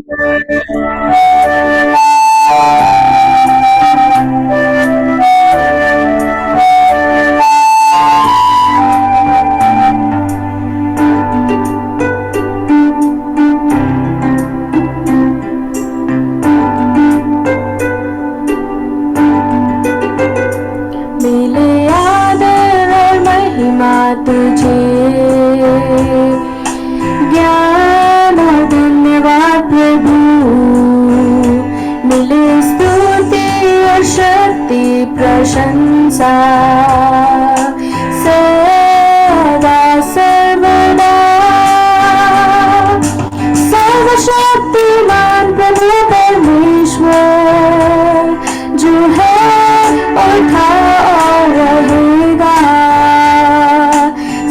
मिले आदर और महिमा तुझे, ज्ञान और धन्यवाद प्रभु। मिले स्तुति और शक्ति प्रशंसा सदा सर्वदा। सर्वशक्तिमान प्रभु परमेश्वर जो है और था और रहेगा।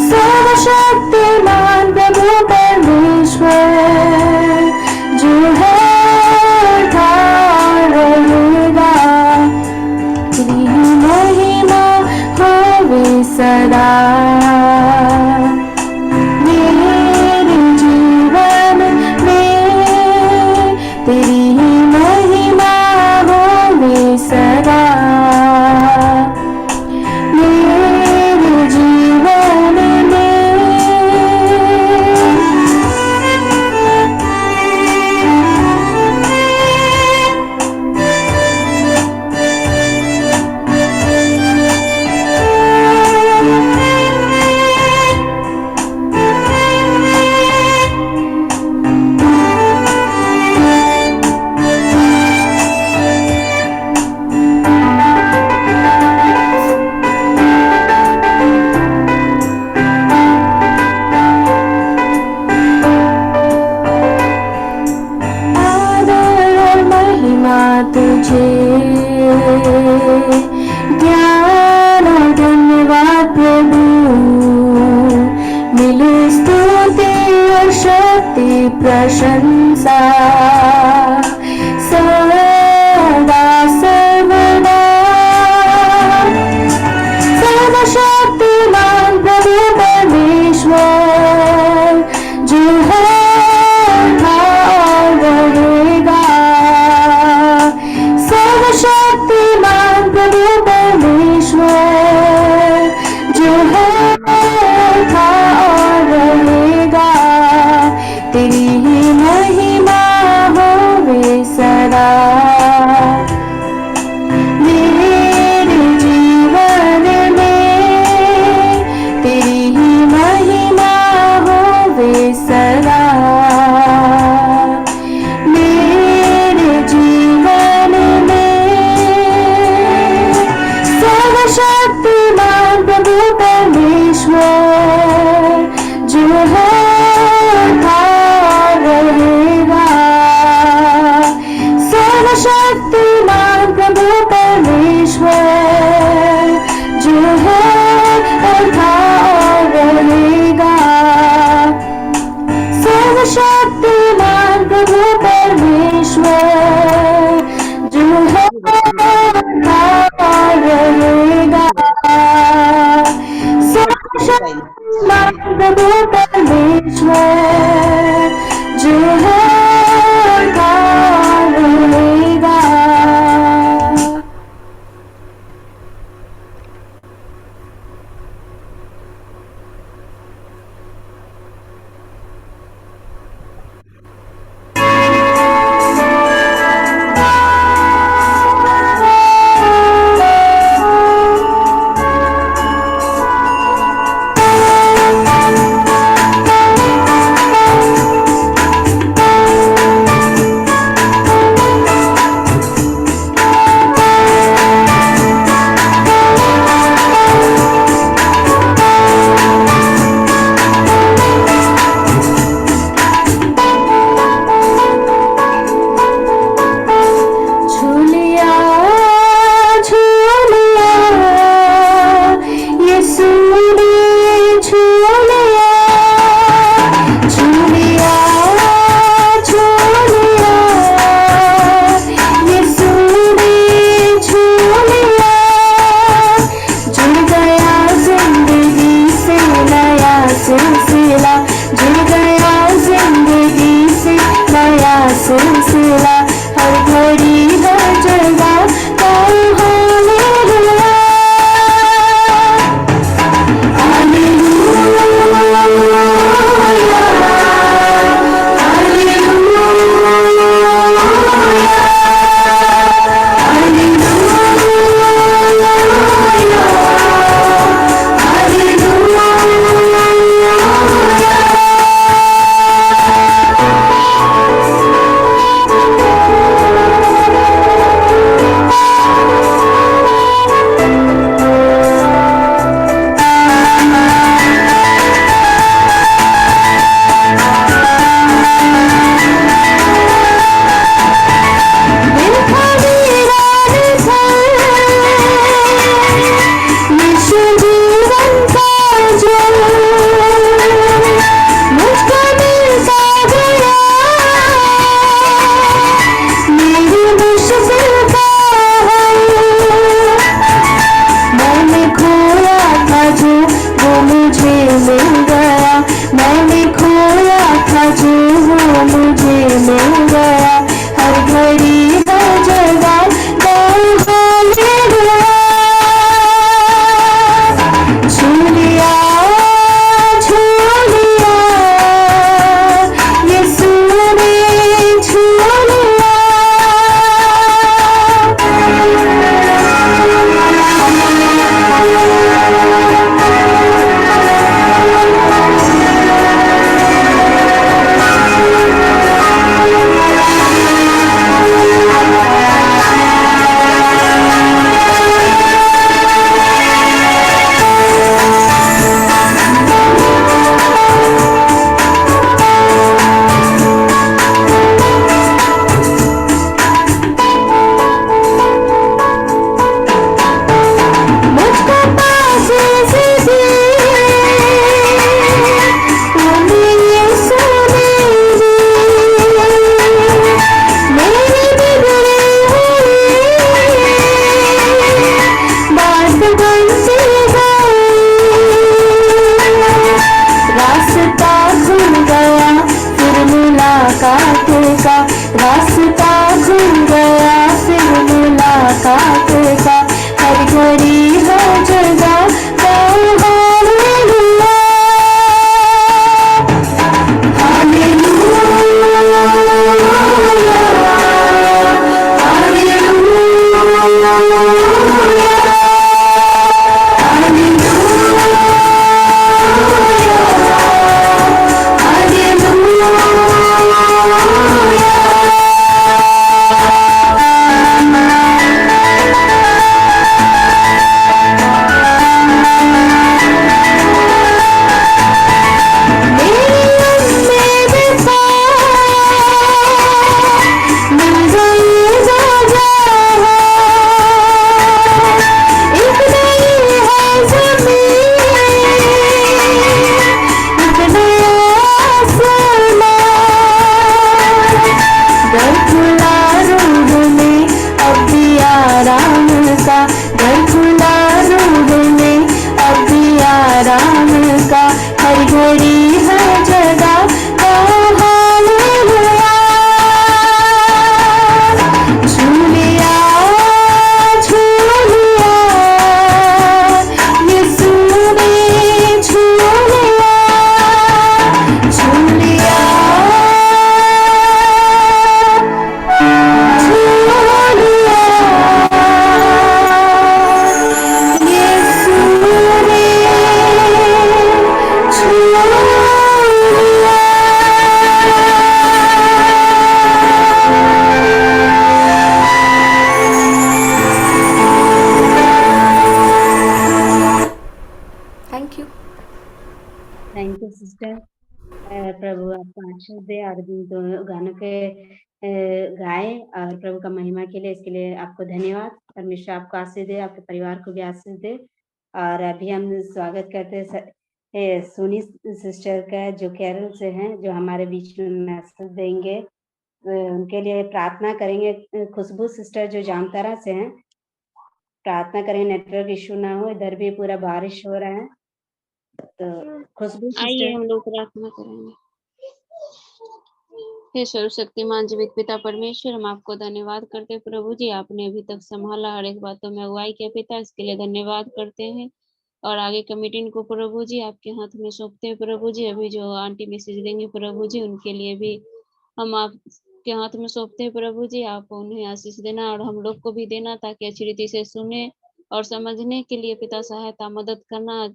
सर्वशक्तिमान प्रभु परमेश्वर जो है और था और रहेगा। तेरी महिमा होवे सदा मेरे जीवन में। तेरी महिमा होवे सदा मेरे जीवन में। आदर और महिमा तुझे, ज्ञान और धन्यवाद प्रभु। मिले स्तुति और शक्ति प्रशंसा सदा सर्वदा। सर्वशक्तिमान प्रभु परमेश्वर जो है था और रहेगा। सर्वशक्तिमान प्रभु परमेश्वर जो है था और रहेगा। तेरी ही महिमा होवे सदा मेरे जीवन में। तेरी ही महिमा होवे सदा मेरे जीवन में। सर्वशक्तिमान प्रभु परमेश्वर जो है था और रहेगा। सिलसिला, हर घड़ी हर जगह गाऊं हालेलुया, थैंक यू सिस्टर। प्रभु आपको आशीष दे और दोनों गानों के गाए और प्रभु का महिमा के लिए, इसके लिए आपको धन्यवाद। परमेश्वर आपको आशीष दे, आपके परिवार को भी आशीष दे। और अभी हम स्वागत करते हैं सोनी सिस्टर का, जो केरल से हैं, जो हमारे बीच में मैसेज देंगे। उनके लिए प्रार्थना करेंगे। खुशबू सिस्टर जो जामतारा से हैं, प्रार्थना करेंगे नेटवर्क इशू ना हो, इधर भी पूरा बारिश हो रहा है। तो खुशबू आइए सिस्टर, हम लोग प्रार्थना करेंगे। हे सर्वशक्तिमान जीवित पिता परमेश्वर, हम आपको धन्यवाद करते हैं प्रभु जी, आपने अभी तक संभाला, हर एक बातों में अगुवाई किया पिता, इसके लिए धन्यवाद करते हैं। और आगे का मीटिंग को प्रभु जी आपके हाथ में सौंपते हैं प्रभु जी। अभी जो आंटी मैसेज देंगे प्रभु जी, उनके लिए भी हम आपके हाथ में सौंपते हैं प्रभु जी। आप उन्हें आशीष देना और हम लोग को भी देना, ताकि अच्छी रीति से सुने और समझने के लिए पिता सहायता मदद करना,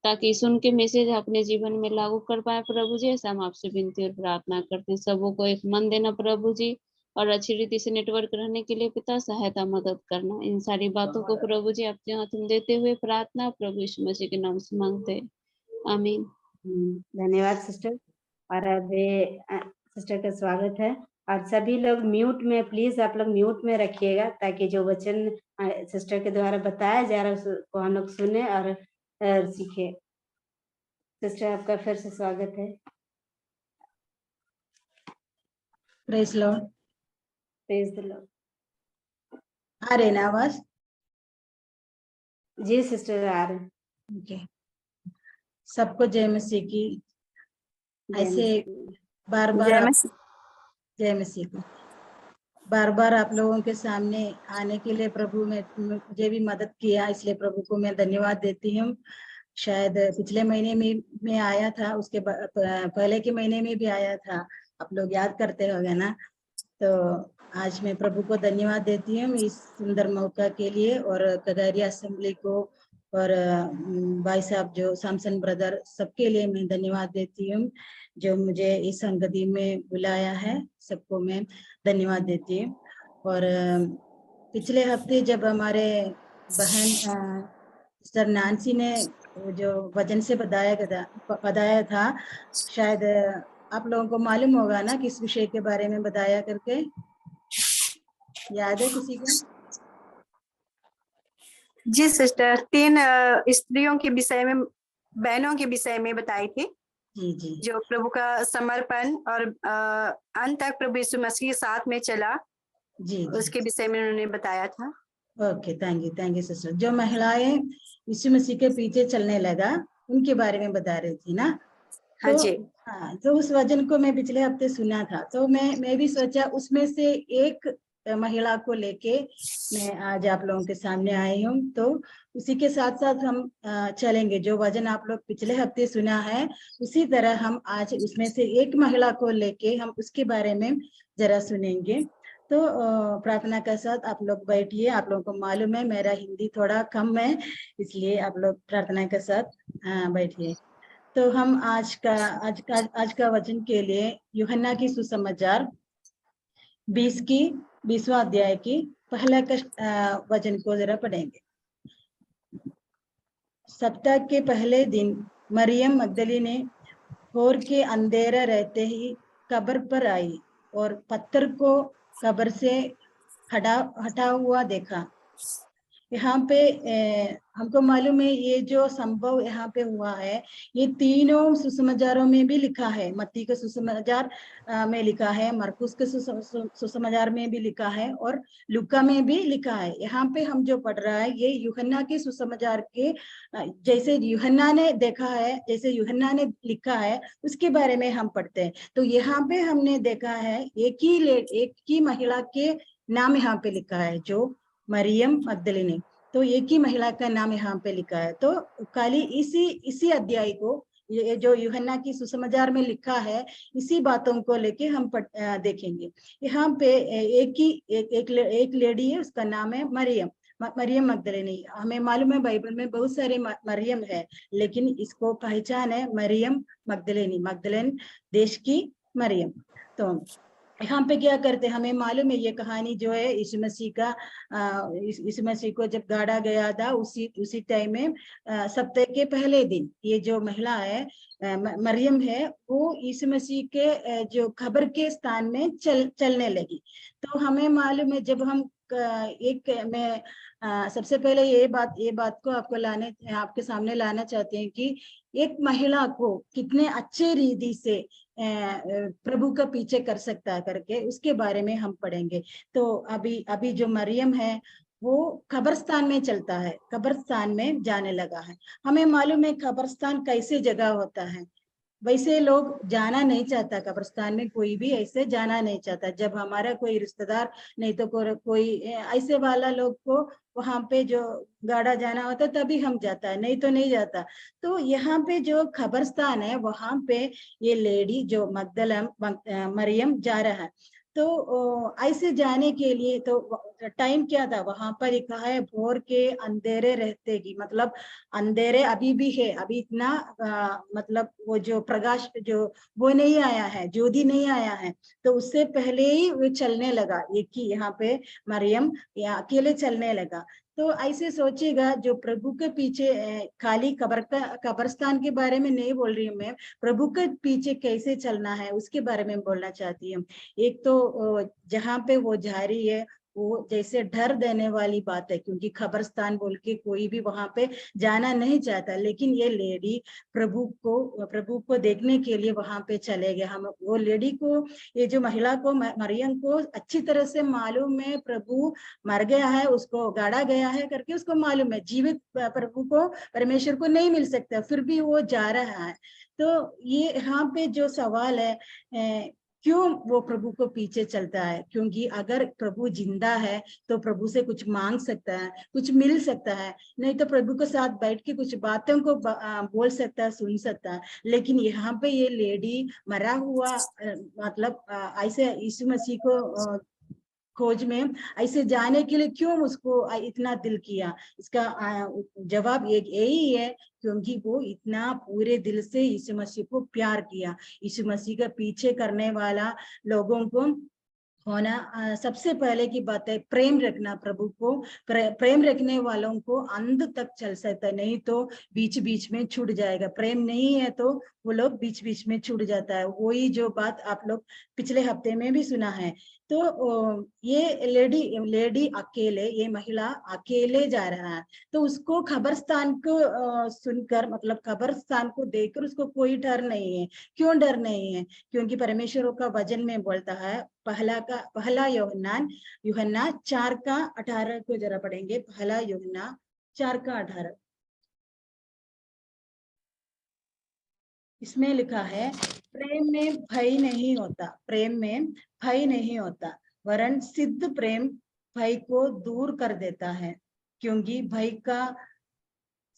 ताकि सुन के मैसेज अपने जीवन में लागू कर पाए प्रभु जी। ऐसा हम आपसे विनती और प्रार्थना करते हैं। सबों को एक मन देना प्रभु जी, और अच्छी रीति से नेटवर्क रहने के लिए पिता सहायता मदद करना। इन सारी बातों को प्रभु जी आपके हाथ में देते हुए प्रार्थना प्रभु यीशु मसीह के नाम से मांगते हैं, आमीन। धन्यवाद सिस्टर। और अब सिस्टर का स्वागत है। और सभी लोग म्यूट में, प्लीज आप लोग म्यूट में रखिएगा, ताकि जो वचन सिस्टर के द्वारा बताया जा रहा है उसको हम लोग सुने और सीखे। सिस्टर आपका फिर से स्वागत है। Praise lord. Praise the lord. आ रहे ना आवाज? जी सिस्टर आ रहे। ओके। सबको जय मसीह की। ऐसे बार बार जय मसीह की। बार बार आप लोगों के सामने आने के लिए प्रभु में मुझे भी मदद किया, इसलिए प्रभु को मैं धन्यवाद देती हूँ। शायद पिछले महीने में आया था, उसके पहले के महीने में भी आया था, आप लोग याद करते होंगे ना। तो आज मैं प्रभु को धन्यवाद देती हूँ इस सुंदर मौका के लिए, और कगारिया असेंबली को और भाई साहब जो सैमसन ब्रदर, सबके लिए मैं धन्यवाद देती हूँ जो मुझे इस संगति में बुलाया है। सबको मैं धन्यवाद देती हूँ। और पिछले हफ्ते जब हमारे बहन सर नानसी ने जो वचन से बताया था, शायद आप लोगों को मालूम होगा ना किस विषय के बारे में बताया करके, याद है किसी को? जी सिस्टर, 3 स्त्रियों के विषय में, बहनों के विषय में बताई थी। जी जी। जो प्रभु का समर्पण और अंत तक प्रभु यीशु मसीह के साथ में चला, जी, उसके विषय में उन्होंने बताया था। Okay, thank you sister. जो महिलाएं यीशु मसीह के पीछे चलने लगा, उनके बारे में बता रही थी ना। हाँ जी। हाँ, तो उस वचन को मैं पिछले हफ्ते सुना था, तो मैं भी सोचा उसमें से एक महिला को लेके मैं आज आप लोगों के सामने आई हूँ। तो उसी के साथ साथ हम चलेंगे। जो वचन आप लोग पिछले हफ्ते सुना है, उसी तरह हम आज उसमें से एक महिला को लेके हम उसके बारे में जरा सुनेंगे। तो प्रार्थना के साथ आप लोग बैठिए। आप लोगों को मालूम है मेरा हिंदी थोड़ा कम है, इसलिए आप लोग प्रार्थना के साथ बैठिए। तो हम आज का वचन के लिए यूहन्ना की सुसमाचार 20वां अध्याय की पहला वचन को जरा पढ़ेंगे। सप्ताह के पहले दिन मरियम मगदलीनी भोर के अंधेरा रहते ही कब्र पर आई और पत्थर को कब्र से हटा हुआ देखा। यहाँ पे हमको मालूम है ये जो संभव यहाँ पे हुआ है, ये तीनों सुसमाचारों में भी लिखा है। मत्ती के सुसमाचार में लिखा है, मरकुस के सुसमाचार में भी लिखा है, और लूका में भी लिखा है। यहाँ पे हम जो पढ़ रहा है ये यूहन्ना के सुसमाचार के, जैसे यूहन्ना ने देखा है, जैसे यूहन्ना ने लिखा है, उसके बारे में हम पढ़ते हैं। तो यहाँ पे हमने देखा है एक ही महिला के नाम यहाँ पे लिखा है, जो मरियम मगदलीनी। तो एक ही महिला का नाम यहाँ पे लिखा है। तो खाली इसी अध्याय को, ये जो यूहन्ना की सुसमाचार में लिखा है, इसी बातों को लेके हम देखेंगे। यहाँ पे एक लेडी है, उसका नाम है मरियम मगदलीनी। हमें मालूम है बाइबल में बहुत सारे मरियम है, लेकिन इसको पहचान है मरियम मगदलीनी, मगदलेन देश की मरियम। तो यहाँ पे क्या करते हैं, हमें मालूम है ये कहानी जो है यीशु मसीह का, यीशु मसीह को जब गाड़ा गया था उसी टाइम में सप्ताह के पहले दिन ये जो महिला है मरियम है, वो यीशु मसीह के जो कब्र के स्थान में चलने लगी। तो हमें मालूम है, जब हम सबसे पहले ये बात को आपके सामने लाना चाहते हैं कि एक महिला को कितने अच्छे रीति से प्रभु का पीछे कर सकता है करके, उसके बारे में हम पढ़ेंगे। तो अभी जो मरियम है वो कब्रस्तान में चलता है, कब्रस्तान में जाने लगा है। हमें मालूम है कब्रस्तान कैसे जगह होता है, वैसे लोग जाना नहीं चाहता, कब्रिस्तान में कोई भी ऐसे जाना नहीं चाहता। जब हमारा कोई रिश्तेदार नहीं तो कोई ऐसे वाला लोग को वहां पे जो गाड़ा जाना होता तभी हम जाता है, नहीं तो नहीं जाता। तो यहाँ पे जो कब्रिस्तान है वहां पे ये लेडी जो मरियम जा रहा है। तो ऐसे जाने के लिए तो टाइम क्या था वहां पर लिखा है भोर के अंधेरे रहते ही, मतलब अंधेरे अभी भी है, अभी इतना मतलब वो जो प्रकाश जो वो नहीं आया है, ज्योति नहीं आया है। तो उससे पहले ही वो चलने लगा, एक ही यहाँ पे मरियम अकेले चलने लगा। तो ऐसे सोचेगा जो प्रभु के पीछे खाली कब्रिस्तान के बारे में नहीं बोल रही हूँ मैं, प्रभु के पीछे कैसे चलना है उसके बारे में बोलना चाहती हूँ। एक तो जहाँ पे वो जा रही है वो जैसे डर देने वाली बात है, क्योंकि कब्रिस्तान बोल के कोई भी वहां पे जाना नहीं चाहता। लेकिन ये लेडी प्रभु को देखने के लिए वहां पे चले गए। हम वो लेडी को, ये जो महिला को, मरियम को अच्छी तरह से मालूम है प्रभु मर गया है, उसको गाड़ा गया है करके उसको मालूम है, जीवित प्रभु को, परमेश्वर को नहीं मिल सकता, फिर भी वो जा रहा है। तो ये यहाँ पे जो सवाल है, क्यों वो प्रभु को पीछे चलता है? क्योंकि अगर प्रभु जिंदा है तो प्रभु से कुछ मांग सकता है, कुछ मिल सकता है, नहीं तो प्रभु के साथ बैठ के कुछ बातों को बोल सकता है, सुन सकता है। लेकिन यहाँ पे ये लेडी मरा हुआ मतलब ऐसे यीशु मसीह को खोज में ऐसे जाने के लिए क्यों उसको इतना दिल किया? इसका जवाब एक यही है, क्योंकि वो इतना पूरे दिल से यीशु मसीह को प्यार किया। यीशु मसीह का पीछे करने वाला लोगों को होना, सबसे पहले की बात है प्रेम रखना प्रभु को। प्रेम रखने वालों को अंत तक चल सकता है, नहीं तो बीच बीच में छूट जाएगा। प्रेम नहीं है तो वो लोग बीच बीच में छूट जाता है। वही जो बात आप लोग पिछले हफ्ते में भी सुना है। तो ये लेडी अकेले, ये महिला अकेले जा रहा है। तो उसको कब्रिस्तान को सुनकर, मतलब कब्रिस्तान को देखकर उसको कोई डर नहीं है। क्यों डर नहीं है? क्योंकि परमेश्वर का वचन में बोलता है, पहला यूहन्ना 4:18 को जरा पढ़ेंगे। पहला यूहन्ना 4:18, इसमें लिखा है, प्रेम में भय नहीं होता, प्रेम में भय नहीं होता, वरन सिद्ध प्रेम भय को दूर कर देता है, क्योंकि भय का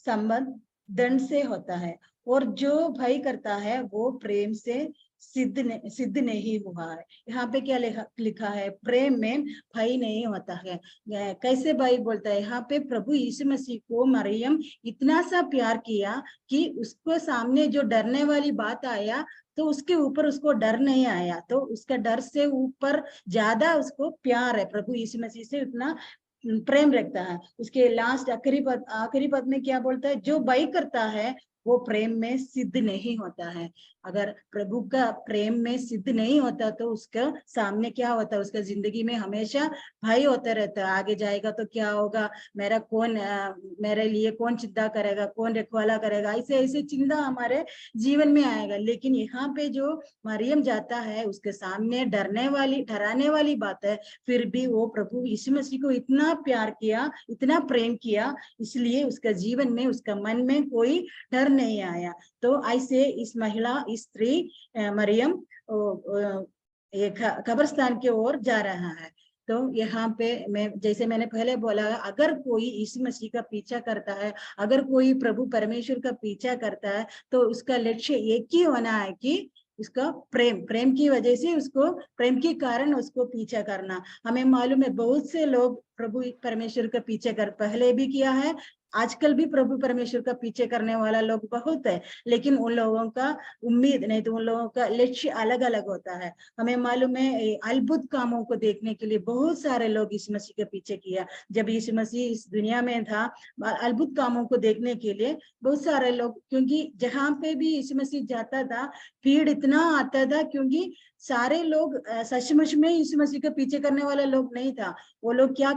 संबंध दंड से होता है, और जो भय करता है वो प्रेम से सिद्ध नहीं हुआ है। यहाँ पे क्या लिखा है? प्रेम में भय नहीं होता है। कैसे भाई बोलता है? यहाँ पे प्रभु यीशु मसीह को मरियम इतना सा प्यार किया कि उसको सामने जो डरने वाली बात आया तो उसके ऊपर उसको डर नहीं आया, तो उसका डर से ऊपर ज्यादा उसको प्यार है, प्रभु यीशु मसीह से उतना प्रेम रखता है। उसके लास्ट आखिरी पद में क्या बोलता है? जो भय करता है वो प्रेम में सिद्ध नहीं होता है। अगर प्रभु का प्रेम में सिद्ध नहीं होता तो उसका सामने क्या होता है? उसका जिंदगी में हमेशा भय होता रहता है, आगे जाएगा तो क्या होगा, मेरे लिए कौन चिंता करेगा, कौन रखवाला करेगा, ऐसे ऐसे चिंता हमारे जीवन में आएगा। लेकिन यहाँ पे जो मरियम जाता है उसके सामने डराने वाली बात है, फिर भी वो प्रभु यीशु मसीह को इतना प्यार किया, इतना प्रेम किया, इसलिए उसका जीवन में, उसका मन में कोई डर नहीं आया। तो ऐसे इस महिला, इस स्त्री मरियम एक कब्रिस्तान की ओर जा रहा है। तो यहाँ पे जैसे मैंने पहले बोला, अगर कोई यीशु मसीह का पीछा करता है, अगर कोई प्रभु परमेश्वर का पीछा करता है, तो उसका लक्ष्य एक ही होना है कि उसका प्रेम की वजह से, उसको प्रेम के कारण उसको पीछा करना। हमें मालूम है बहुत से लोग प्रभु परमेश्वर का पीछे पहले भी किया है, आजकल भी प्रभु परमेश्वर का पीछे करने वाला लोग बहुत है, लेकिन उन लोगों का उम्मीद नहीं, तो उन लोगों का लक्ष्य अलग अलग होता है। हमें मालूम है अद्भुत कामों को देखने के लिए बहुत सारे लोग यीशु मसीह के पीछे किया। जब यीशु मसीह इस दुनिया में था, अद्भुत कामों को देखने के लिए बहुत सारे लोग, क्योंकि जहाँ पे भी यीशु मसीह जाता था भीड़ इतना आता था, क्योंकि सारे लोग सचमुच में यीशु मसीह के पीछे करने वाला लोग नहीं था। वो लोग क्या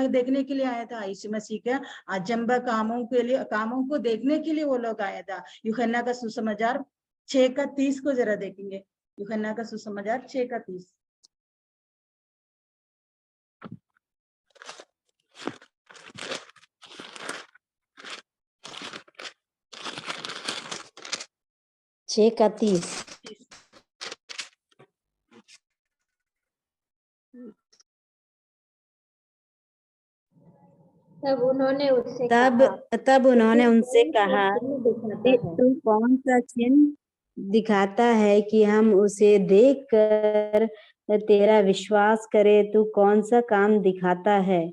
देखने के लिए आया था? यीशु मसीह के अजंबा कामों को देखने के लिए वो लोग आया था। यूहन्ना का सुसमाचार 6:30 को जरा देखेंगे। यूहन्ना का सुसमाचार 6:30। 6:30। तब उन्होंने उससे तब कहा, तब उन्होंने उनसे कहा, दिखाता तू कौन सा चिन्ह दिखाता है कि हम उसे देखकर तेरा विश्वास करे? तू कौन सा काम दिखाता है?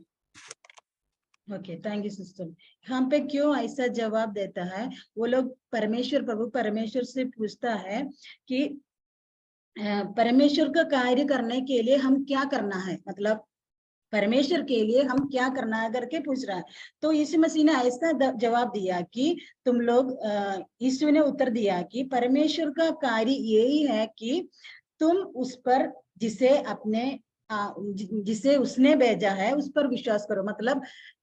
Okay, thank you sister. यहाँ पे क्यों ऐसा जवाब देता है? वो लोग प्रभु परमेश्वर से पूछता है कि परमेश्वर का कार्य करने के लिए हम क्या करना है, मतलब परमेश्वर के लिए हम क्या करना है करके पूछ रहा है। तो यीशु मसीह ने ऐसा जवाब दिया कि तुम लोग, यीशु ने उत्तर दिया कि परमेश्वर का कार्य यही है कि तुम उस पर जिसे उसने भेजा है उस पर विश्वास करो। मतलब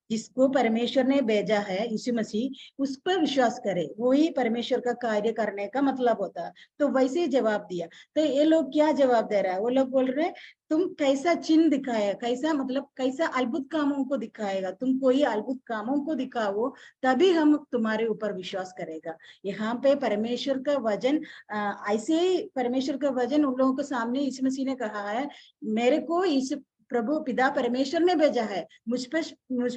जिसको परमेश्वर ने भेजा है यीशु मसीह, उस पर विश्वास करे, वही परमेश्वर का कार्य करने का मतलब होता है। तो वैसे ही जवाब दिया। तो ये लोग क्या जवाब दे रहा है? वो लोग बोल रहे हैं तुम कैसा चिन्ह दिखाया, कैसा मतलब कैसा अद्भुत कामों को दिखाएगा, तुम कोई अद्भुत कामों को दिखाओ तभी हम तुम्हारे ऊपर विश्वास करेगा। यहाँ पे परमेश्वर का वचन, ऐसे ही परमेश्वर का वचन उन लोगों के सामने यीशु मसीह ने कहा है, मेरे को इस प्रभु पिता परमेश्वर ने भेजा है, मुझ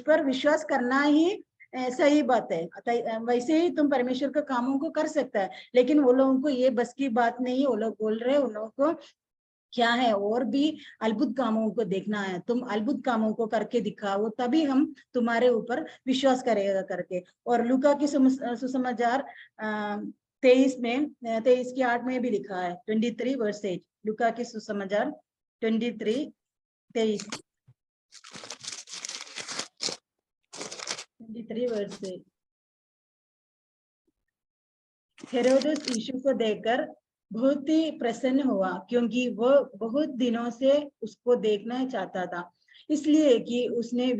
पर विश्वास करना ही सही बात है। वैसे ही तुम परमेश्वर का कामों को कर सकता है। लेकिन वो लोगों को ये बस की बात नहीं। वो लोग बोल रहे हैं उन लोगों को क्या है, और भी अद्भुत कामों को देखना है, तुम अद्भुत कामों को करके दिखाओ तभी हम तुम्हारे ऊपर विश्वास करेगा करके। और लूका की सुसमाचार 23:8 में भी लिखा है, 23:8। लूका की सुसमाचार 23:8 23:8। हेरोदेस यीशु को देखकर बहुत ही प्रसन्न हुआ, क्योंकि वह बहुत दिनों से उसको देखना चाहता था, इसलिए कि उसने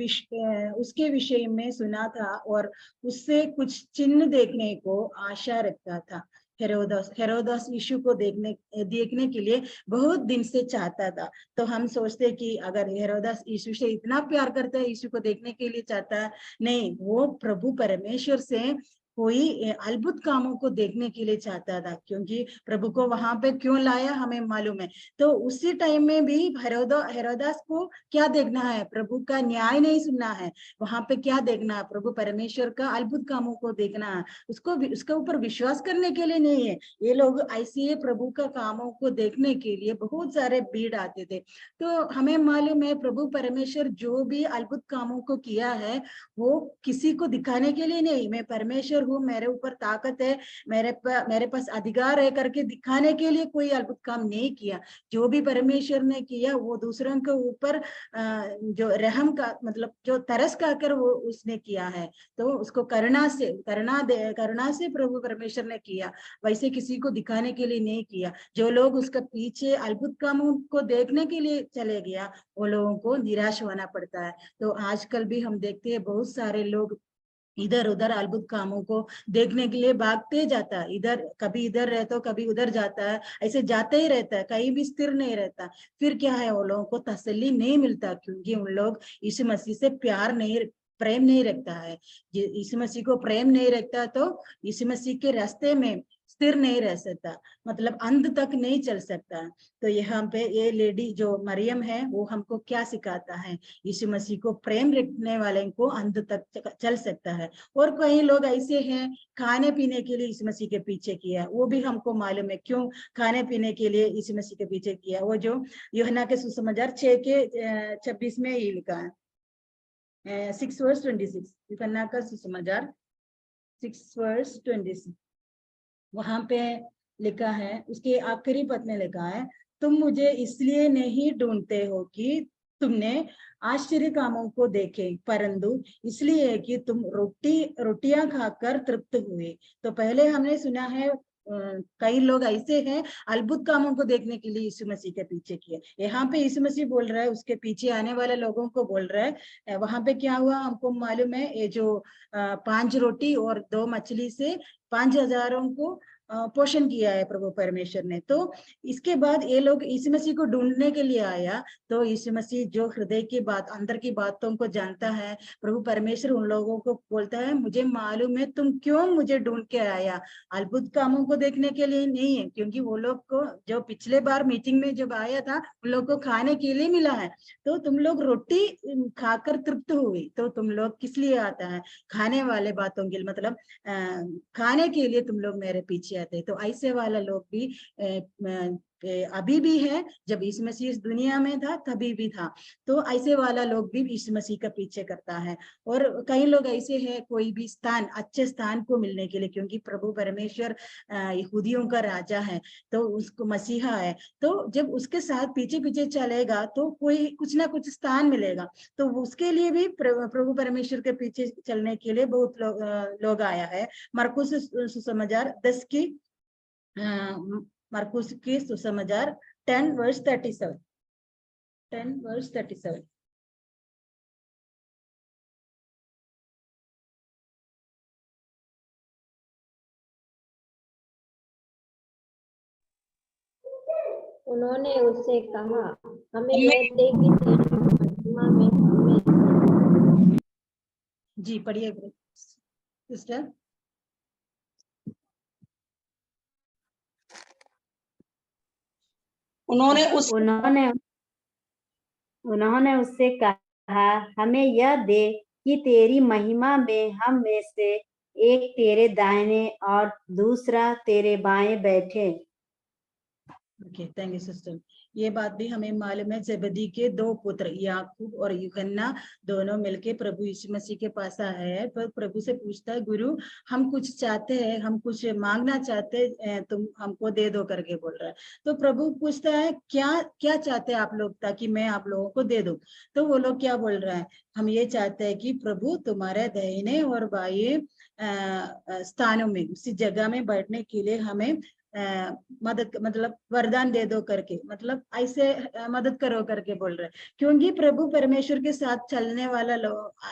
उसके विषय में सुना था और उससे कुछ चिन्ह देखने को आशा रखता था। हेरोदेस यीशु को देखने के लिए बहुत दिन से चाहता था। तो हम सोचते कि अगर हेरोदेस यीशु से इतना प्यार करता है, यीशु को देखने के लिए चाहता है, नहीं, वो प्रभु परमेश्वर से कोई अद्भुत कामों को देखने के लिए चाहता था। क्योंकि प्रभु को वहां पे क्यों लाया हमें मालूम है। तो उसी टाइम में भी हेरोदेस को क्या देखना है? प्रभु का न्याय नहीं सुनना है, वहां पे क्या देखना है? प्रभु परमेश्वर का अद्भुत कामों को देखना है, उसके ऊपर विश्वास करने के लिए नहीं है। ये लोग ऐसे प्रभु का कामों को देखने के लिए बहुत सारे भीड़ आते थे। तो हमें मालूम है प्रभु परमेश्वर जो भी अद्भुत कामों को किया है वो किसी को दिखाने के लिए नहीं, मैं परमेश्वर हूँ, मेरे ऊपर ताकत है, मेरे पास अधिकार है करके दिखाने के लिए कोई अद्भुत काम नहीं किया। जो भी परमेश्वर ने किया वो दूसरों के ऊपर जो रहम का मतलब जो तरस खाकर वो उसने किया है। तो उसको करुणा से प्रभु परमेश्वर ने किया, वैसे किसी को दिखाने के लिए नहीं किया। जो लोग उसके पीछे अद्भुत कामों को देखने के लिए चले गया, वो लोगों को निराश होना पड़ता है। तो आजकल भी हम देखते हैं बहुत सारे लोग इधर उधर अद्भुत कामों को देखने के लिए भागते जाता है, कभी इधर रहता है कभी उधर जाता है, ऐसे जाते ही रहता है, कहीं भी स्थिर नहीं रहता। फिर क्या है, वो लोगों को तसल्ली नहीं मिलता, क्योंकि उन लोग यीशु मसीह से प्रेम नहीं रखता है। यीशु मसीह को प्रेम नहीं रखता तो यीशु मसीह के रास्ते में स्थिर नहीं रह सकता, मतलब अंत तक नहीं चल सकता। तो यहाँ पे ये लेडी जो मरियम है वो हमको क्या सिखाता है? यीशु मसीह को प्रेम रखने वाले को अंत तक चल सकता है। और कई लोग ऐसे हैं खाने पीने के लिए यीशु मसीह के पीछे किया, वो भी हमको मालूम है क्यों खाने पीने के लिए यीशु मसीह के पीछे किया। वो जो यूहन्ना के सुसमाचार 6:26 में ये लिखा है, 6:26, यूहन्ना का सुसमाचार 6:26, वहां पे लिखा है, उसके आखिरी पद में लिखा है, तुम मुझे इसलिए नहीं ढूंढते हो कि तुमने आश्चर्य कामों को देखे, परंतु इसलिए कि तुम रोटियां खाकर तृप्त हुए। तो पहले हमने सुना है कई लोग ऐसे हैं अद्भुत कामों को देखने के लिए यीशु मसीह के पीछे किए। यहाँ पे यीशु मसीह बोल रहा है उसके पीछे आने वाले लोगों को बोल रहा है, वहां पे क्या हुआ हमको मालूम है। ये जो 5 रोटी और 2 मछली से 5,000 को पोषण किया है प्रभु परमेश्वर ने। तो इसके बाद ये लोग यीशु मसीह को ढूंढने के लिए आया। तो यीशु मसीह जो हृदय की बात, अंदर की बातों को जानता है, प्रभु परमेश्वर उन लोगों को बोलता है, मुझे मालूम है तुम क्यों मुझे ढूंढ के आया, अद्भुत कामों को देखने के लिए नहीं है, क्योंकि वो लोग को जो पिछले बार मीटिंग में जब आया था उन लोग को खाने के लिए मिला है। तो तुम लोग रोटी खाकर तृप्त हुई, तो तुम लोग किस लिए आता है, खाने वाले बातों के लिए, मतलब खाने के लिए तुम लोग मेरे पीछे आते। तो ऐसे वाला लोग भी अभी भी है, जब यीशु मसीह इस दुनिया में था तभी भी था। तो ऐसे वाला लोग भी यीशु मसीह का पीछे करता है। और कई लोग ऐसे हैं, कोई भी स्थान, अच्छे स्थान को मिलने के लिए, क्योंकि प्रभु परमेश्वर यहूदियों का राजा है, तो उसको मसीहा है, तो जब उसके साथ पीछे पीछे चलेगा तो कोई कुछ ना कुछ स्थान मिलेगा। तो उसके लिए भी प्रभु परमेश्वर के पीछे चलने के लिए बहुत लोग आया है। मरकुस सुसमाचार 10 की मरकुस की सुसमाचार 10:37 10:37। उन्होंने उससे कहा, हमें यह दे कि तेरी महिमा में हमें। जी पढ़िए सिस्टर। उन्होंने उससे कहा, हमें यह दे कि तेरी महिमा में हम में से एक तेरे दाहिने और दूसरा तेरे बाएं बैठे। Okay, thank you sister. ये बात भी हमें मालूम है, जेबदी के 2 पुत्र याकूब और यूहन्ना दोनों मिलके प्रभु यीशु मसीह के पास आए हैं। पर प्रभु से पूछता है, गुरु हम कुछ चाहते हैं, हम कुछ मांगना चाहते हैं, तुम हमको दे दो करके बोल रहा है। तो प्रभु पूछता है, क्या क्या चाहते हैं आप लोग, ताकि मैं आप लोगों को दे दूं। तो वो लोग क्या बोल रहे हैं, हम ये चाहते हैं कि प्रभु तुम्हारे दाहिने और बाएं स्थानों में, उसी जगह में बैठने के लिए हमें मदद, मतलब वरदान दे दो करके, मतलब ऐसे मदद करो करके बोल रहे हैं। क्योंकि प्रभु परमेश्वर के साथ चलने वाला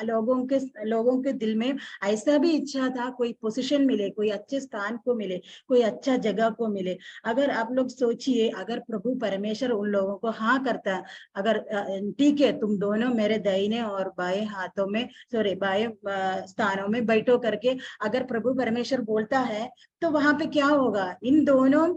लोगों के दिल में ऐसा भी इच्छा था, कोई पोजीशन मिले, कोई अच्छे स्थान को मिले, कोई अच्छा जगह को मिले। अगर आप लोग सोचिए, अगर प्रभु परमेश्वर उन लोगों को हाँ करता, अगर ठीक है तुम दोनों मेरे दाहिने और बाएं हाथों में, सॉरी बाएं स्थानों में बैठो करके अगर प्रभु परमेश्वर बोलता है, तो वहां पे क्या होगा, इन दोनों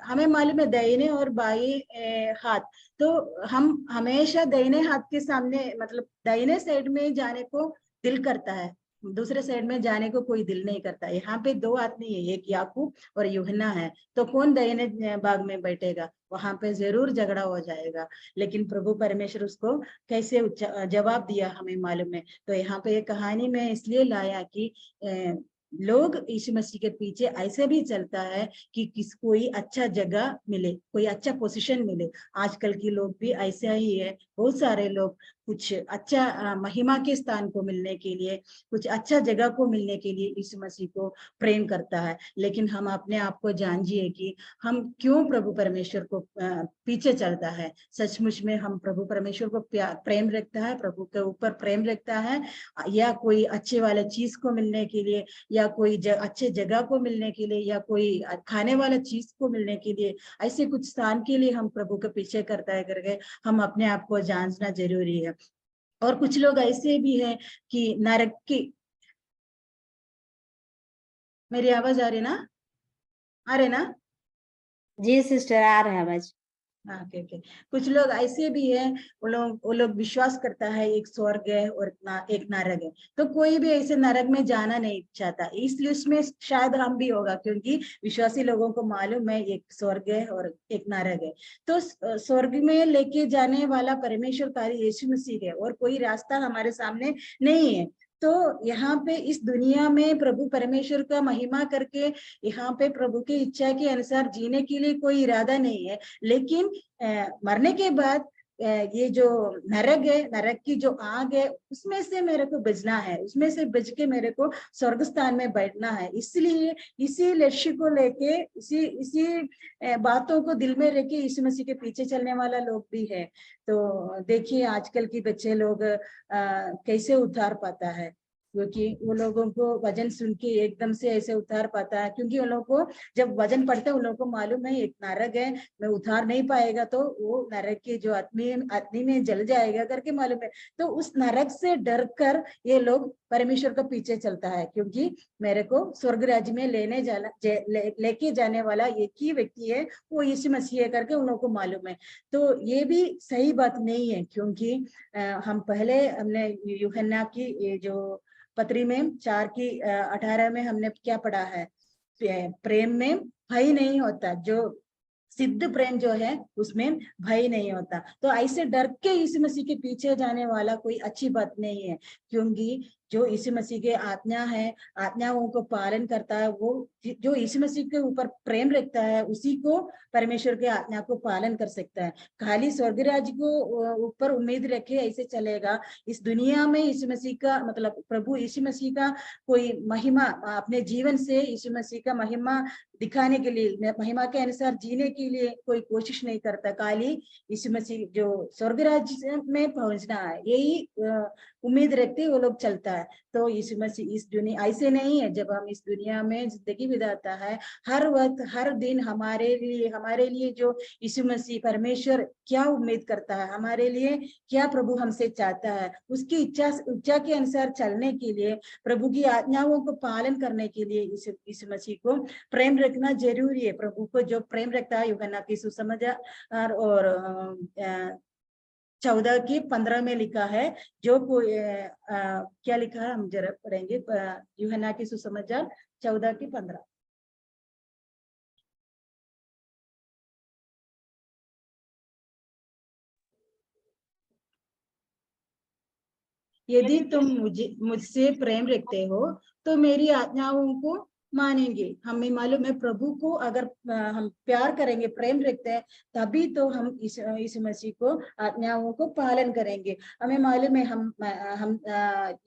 हमें मालूम है दाहिने और बाएं हाथ, तो हम हमेशा दाहिने हाथ के सामने, मतलब दाहिने साइड में जाने को दिल करता है, दूसरे साइड में जाने को कोई दिल नहीं करता। यहाँ पे 2 आदमी है, एक याकूब और यूहन्ना है, तो कौन दाहिने भाग में बैठेगा, वहां पे जरूर झगड़ा हो जाएगा। लेकिन प्रभु परमेश्वर उसको कैसे जवाब दिया हमें मालूम है। तो यहाँ पे ये कहानी में इसलिए लाया कि लोग यीशु मसीह के पीछे ऐसे भी चलता है कि कोई अच्छा जगह मिले, कोई अच्छा पोजीशन मिले। आजकल के लोग भी ऐसा ही है, बहुत सारे लोग कुछ अच्छा महिमा के स्थान को मिलने के लिए, कुछ अच्छा जगह को मिलने के लिए यीशु मसीह को प्रेम करता है। लेकिन हम अपने आप को जानिए कि हम क्यों प्रभु परमेश्वर को पीछे चलता है। सचमुच में हम प्रभु परमेश्वर को प्रेम रखता है, प्रभु के ऊपर प्रेम रखता है, या कोई अच्छे वाले चीज को मिलने के लिए, या कोई अच्छे जगह को मिलने के लिए, या कोई खाने वाला चीज को मिलने के लिए, ऐसे कुछ स्थान के लिए हम प्रभु के पीछे करता है करके हम अपने आप को जानना जरूरी है। और कुछ लोग ऐसे भी हैं कि नरक की, मेरी आवाज आ रही ना, आ रहे ना? जी सिस्टर, आ रहा है आवाज। ओके। कुछ लोग ऐसे भी है, वो लोग विश्वास करता है एक स्वर्ग है और एक नरक है, तो कोई भी ऐसे नरक में जाना नहीं चाहता। इसलिए उसमें शायद हम भी होगा, क्योंकि विश्वासी लोगों को मालूम है एक स्वर्ग है और एक नरक है। तो स्वर्ग में लेके जाने वाला परमेश्वर कार्य यीशु मसीह है, और कोई रास्ता हमारे सामने नहीं है। तो यहाँ पे इस दुनिया में प्रभु परमेश्वर का महिमा करके यहाँ पे प्रभु की इच्छा के अनुसार जीने के लिए कोई इरादा नहीं है। लेकिन मरने के बाद ये जो नरक है, नरक की जो आग है, उसमें से मेरे को बचना है, उसमें से बच के मेरे को स्वर्ग स्थान में बैठना है। इसलिए इसी लक्ष्य को लेके, इसी बातों को दिल में रख के यीशु मसीह के पीछे चलने वाला लोग भी है। तो देखिए आजकल की बच्चे लोग कैसे उद्धार पाता है, क्योंकि वो लोगों को वजन सुन के एकदम से ऐसे उतार पाता है, क्योंकि उन लोगों को जब वजन पड़ता है उन लोगों को मालूम है एक नरक है, मैं उतार नहीं पाएगा तो वो नरक के जो अग्नि में जल जाएगा करके मालूम है। तो उस नरक से डर कर ये लोग परमेश्वर के पीछे चलता है, क्योंकि मेरे को स्वर्ग राज्य में लेके जाने वाला एक ही व्यक्ति है, वो यीशु मसीह है करके उन लोगों को मालूम है। तो ये भी सही बात नहीं है, क्योंकि हम पहले हमने यूहन्ना की ये जो पत्री में 4:18 में हमने क्या पढ़ा है, प्रेम में भय नहीं होता, जो सिद्ध प्रेम जो है उसमें भय नहीं होता। तो ऐसे डर के यीशु मसीह के पीछे जाने वाला कोई अच्छी बात नहीं है, क्योंकि जो यीशु मसीह के आज्ञा है, आज्ञाओं को पालन करता है, वो जो यीशु मसीह के ऊपर प्रेम रखता है उसी को परमेश्वर के आज्ञा को पालन कर सकता है। खाली स्वर्ग राज्य को ऊपर उम्मीद रखे ऐसे चलेगा, इस दुनिया में यीशु मसीह का मतलब प्रभु यीशु मसीह का कोई महिमा अपने जीवन से यीशु मसीह का महिमा दिखाने के लिए, महिमा के अनुसार जीने के लिए कोई कोशिश नहीं करता। खाली यीशु मसीह जो स्वर्ग राज्य में पहुंचना है यही उम्मीद रखते वो लोग चलता है। तो यीशु मसीह इस दुनिया ऐसे नहीं है, जब हम इस दुनिया में जिंदगी बिताता है हर वक्त हर दिन हमारे लिए जो यीशु मसीह परमेश्वर क्या उम्मीद करता है, हमारे लिए क्या प्रभु हमसे चाहता है, उसकी इच्छा के अनुसार चलने के लिए, प्रभु की आज्ञाओं को पालन करने के लिए यीशु मसीह को प्रेम रखना जरूरी है। प्रभु को जो प्रेम रखता है यूहन्ना की सुसमाचार और 14:15 में लिखा है, जो कोई क्या लिखा है हम जरा पढ़ेंगे, यूहन्ना की सुसमाचार 14:15। यदि तुम मुझसे प्रेम रखते हो तो मेरी आज्ञाओं को मानेंगे। हमें मालूम है प्रभु को अगर हम प्यार करेंगे, प्रेम रखते हैं, तभी तो हम इस मसीह को आज्ञाओं को पालन करेंगे। हमें मालूम है हम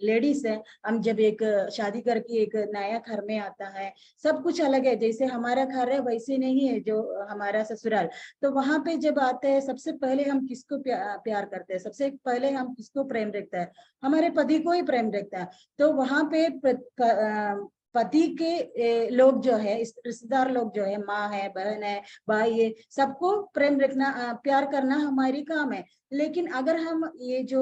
लेडीज हैं, हम जब एक शादी करके एक नया घर में आता है, सब कुछ अलग है, जैसे हमारा घर है वैसे नहीं है जो हमारा ससुराल। तो वहां पे जब आते हैं सबसे पहले हम किसको प्यार करते हैं, सबसे पहले हम किसको प्रेम रखते हैं, हमारे पति को ही प्रेम रखता है। तो वहां पे पति के लोग जो है, रिश्तेदार लोग जो है, माँ है, बहन है, भाई है, सबको प्रेम रखना प्यार करना हमारी काम है। लेकिन अगर हम ये जो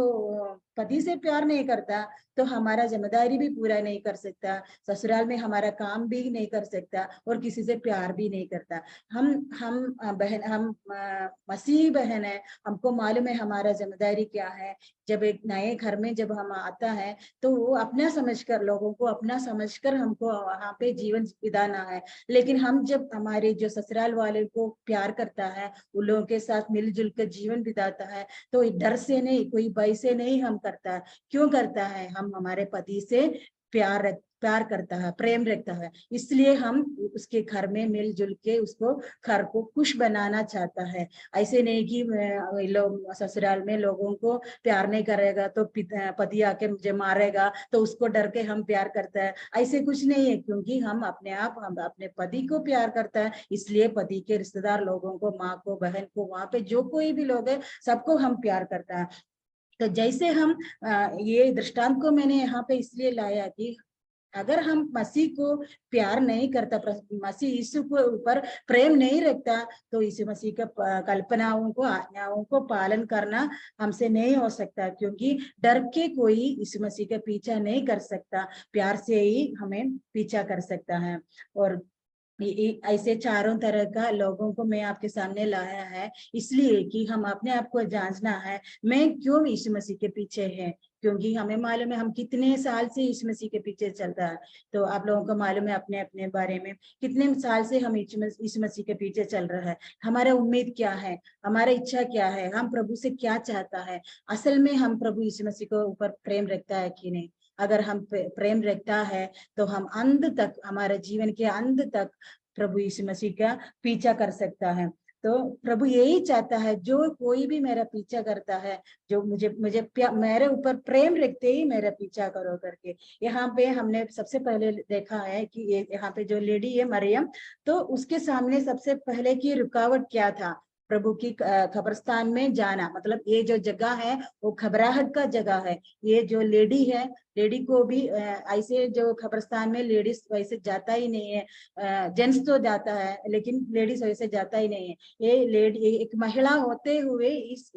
पति से प्यार नहीं करता तो हमारा जिम्मेदारी भी पूरा नहीं कर सकता, ससुराल में हमारा काम भी नहीं कर सकता और किसी से प्यार भी नहीं करता। हम मसीह बहन है, हमको मालूम है हमारा जिम्मेदारी क्या है। जब एक नए घर में जब हम आता है तो वो अपना समझकर, लोगों को अपना समझकर हमको वहाँ पे जीवन बिताना है। लेकिन हम जब हमारे जो ससुराल वाले को प्यार करता है, उन लोगों के साथ मिलजुल कर जीवन बिताता है, तो डर से नहीं, कोई भय से नहीं हम करता है। क्यों करता है? हम हमारे पति से प्यार करता है, प्रेम रखता है, इसलिए हम उसके घर में मिलजुल के उसको घर को खुश बनाना चाहता है। ऐसे नहीं कि लोग ससुराल में लोगों को प्यार नहीं करेगा तो पति आके मुझे मारेगा तो उसको डर के हम प्यार करता है, ऐसे कुछ नहीं है। क्योंकि हम अपने पति को प्यार करता है, इसलिए पति के रिश्तेदार लोगों को, माँ को, बहन को, वहां पे जो कोई भी लोग है सबको हम प्यार करता है। तो जैसे हम ये दृष्टांत को मैंने यहाँ पे इसलिए लाया कि अगर हम मसीह को प्यार नहीं करता, मसीह यीशु को ऊपर प्रेम नहीं रखता, तो यीशु मसीह का कल्पनाओं को, आज्ञाओं को पालन करना हमसे नहीं हो सकता। क्योंकि डर के कोई यीशु मसीह का पीछा नहीं कर सकता, प्यार से ही हमें पीछा कर सकता है। और ऐसे चारों तरह का लोगों को मैं आपके सामने लाया है, इसलिए कि हम अपने आप को जांचना है, मैं क्यों यीशु मसीह के पीछे है। क्योंकि हमें मालूम है हम कितने साल से यीशु मसीह के पीछे चलता है। तो आप लोगों को मालूम है अपने अपने बारे में, कितने साल से हम यीशु मसीह के पीछे चल रहा है, हमारा उम्मीद क्या है, हमारा इच्छा क्या है, हम प्रभु से क्या चाहता है। असल में हम प्रभु यीशु मसीह को ऊपर प्रेम रखता है कि नहीं? अगर हम प्रेम रखता है तो हम अंत तक, हमारे जीवन के अंत तक प्रभु यीशु मसीह का पीछा कर सकता है। तो प्रभु यही चाहता है, जो कोई भी मेरा पीछा करता है, जो मुझे मेरे ऊपर प्रेम रखते ही मेरा पीछा करो करके। यहाँ पे हमने सबसे पहले देखा है कि यहाँ पे जो लेडी है मरियम, तो उसके सामने सबसे पहले की रुकावट क्या था? प्रभु की कब्रिस्तान में जाना, मतलब ये जो जगह है वो घबराहट का जगह है। ये जो लेडी है, लेडी को भी ऐसे जो कब्रिस्तान में लेडीज वैसे जाता ही नहीं है, जेंट्स तो जाता है लेकिन लेडीज वैसे जाता ही नहीं है। ये लेडी एक महिला होते हुए इस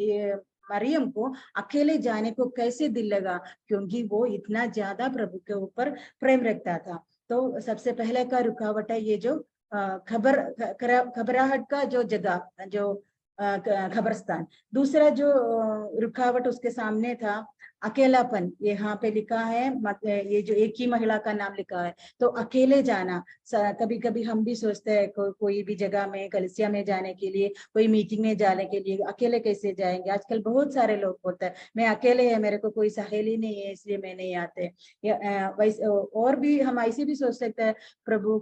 मरियम को अकेले जाने को कैसे दिल लगा, क्योंकि वो इतना ज्यादा प्रभु के ऊपर प्रेम रखता था। तो सबसे पहले का रुकावट है ये जो घबराहट का जो जगह, जो कब्रिस्तान। दूसरा जो रुकावट उसके सामने था, अकेलापन। यहाँ पे लिखा है, ये जो एक ही महिला का नाम लिखा है, तो अकेले जाना। कभी कभी हम भी सोचते हैं कोई भी जगह में, कलीसिया में जाने के लिए, कोई मीटिंग में जाने के लिए अकेले कैसे जाएंगे। आजकल बहुत सारे लोग बोलते हैं मैं अकेले है, मेरे को कोई सहेली नहीं है इसलिए मैं नहीं आते। वैसे और भी हम ऐसे भी सोच सकते हैं, प्रभु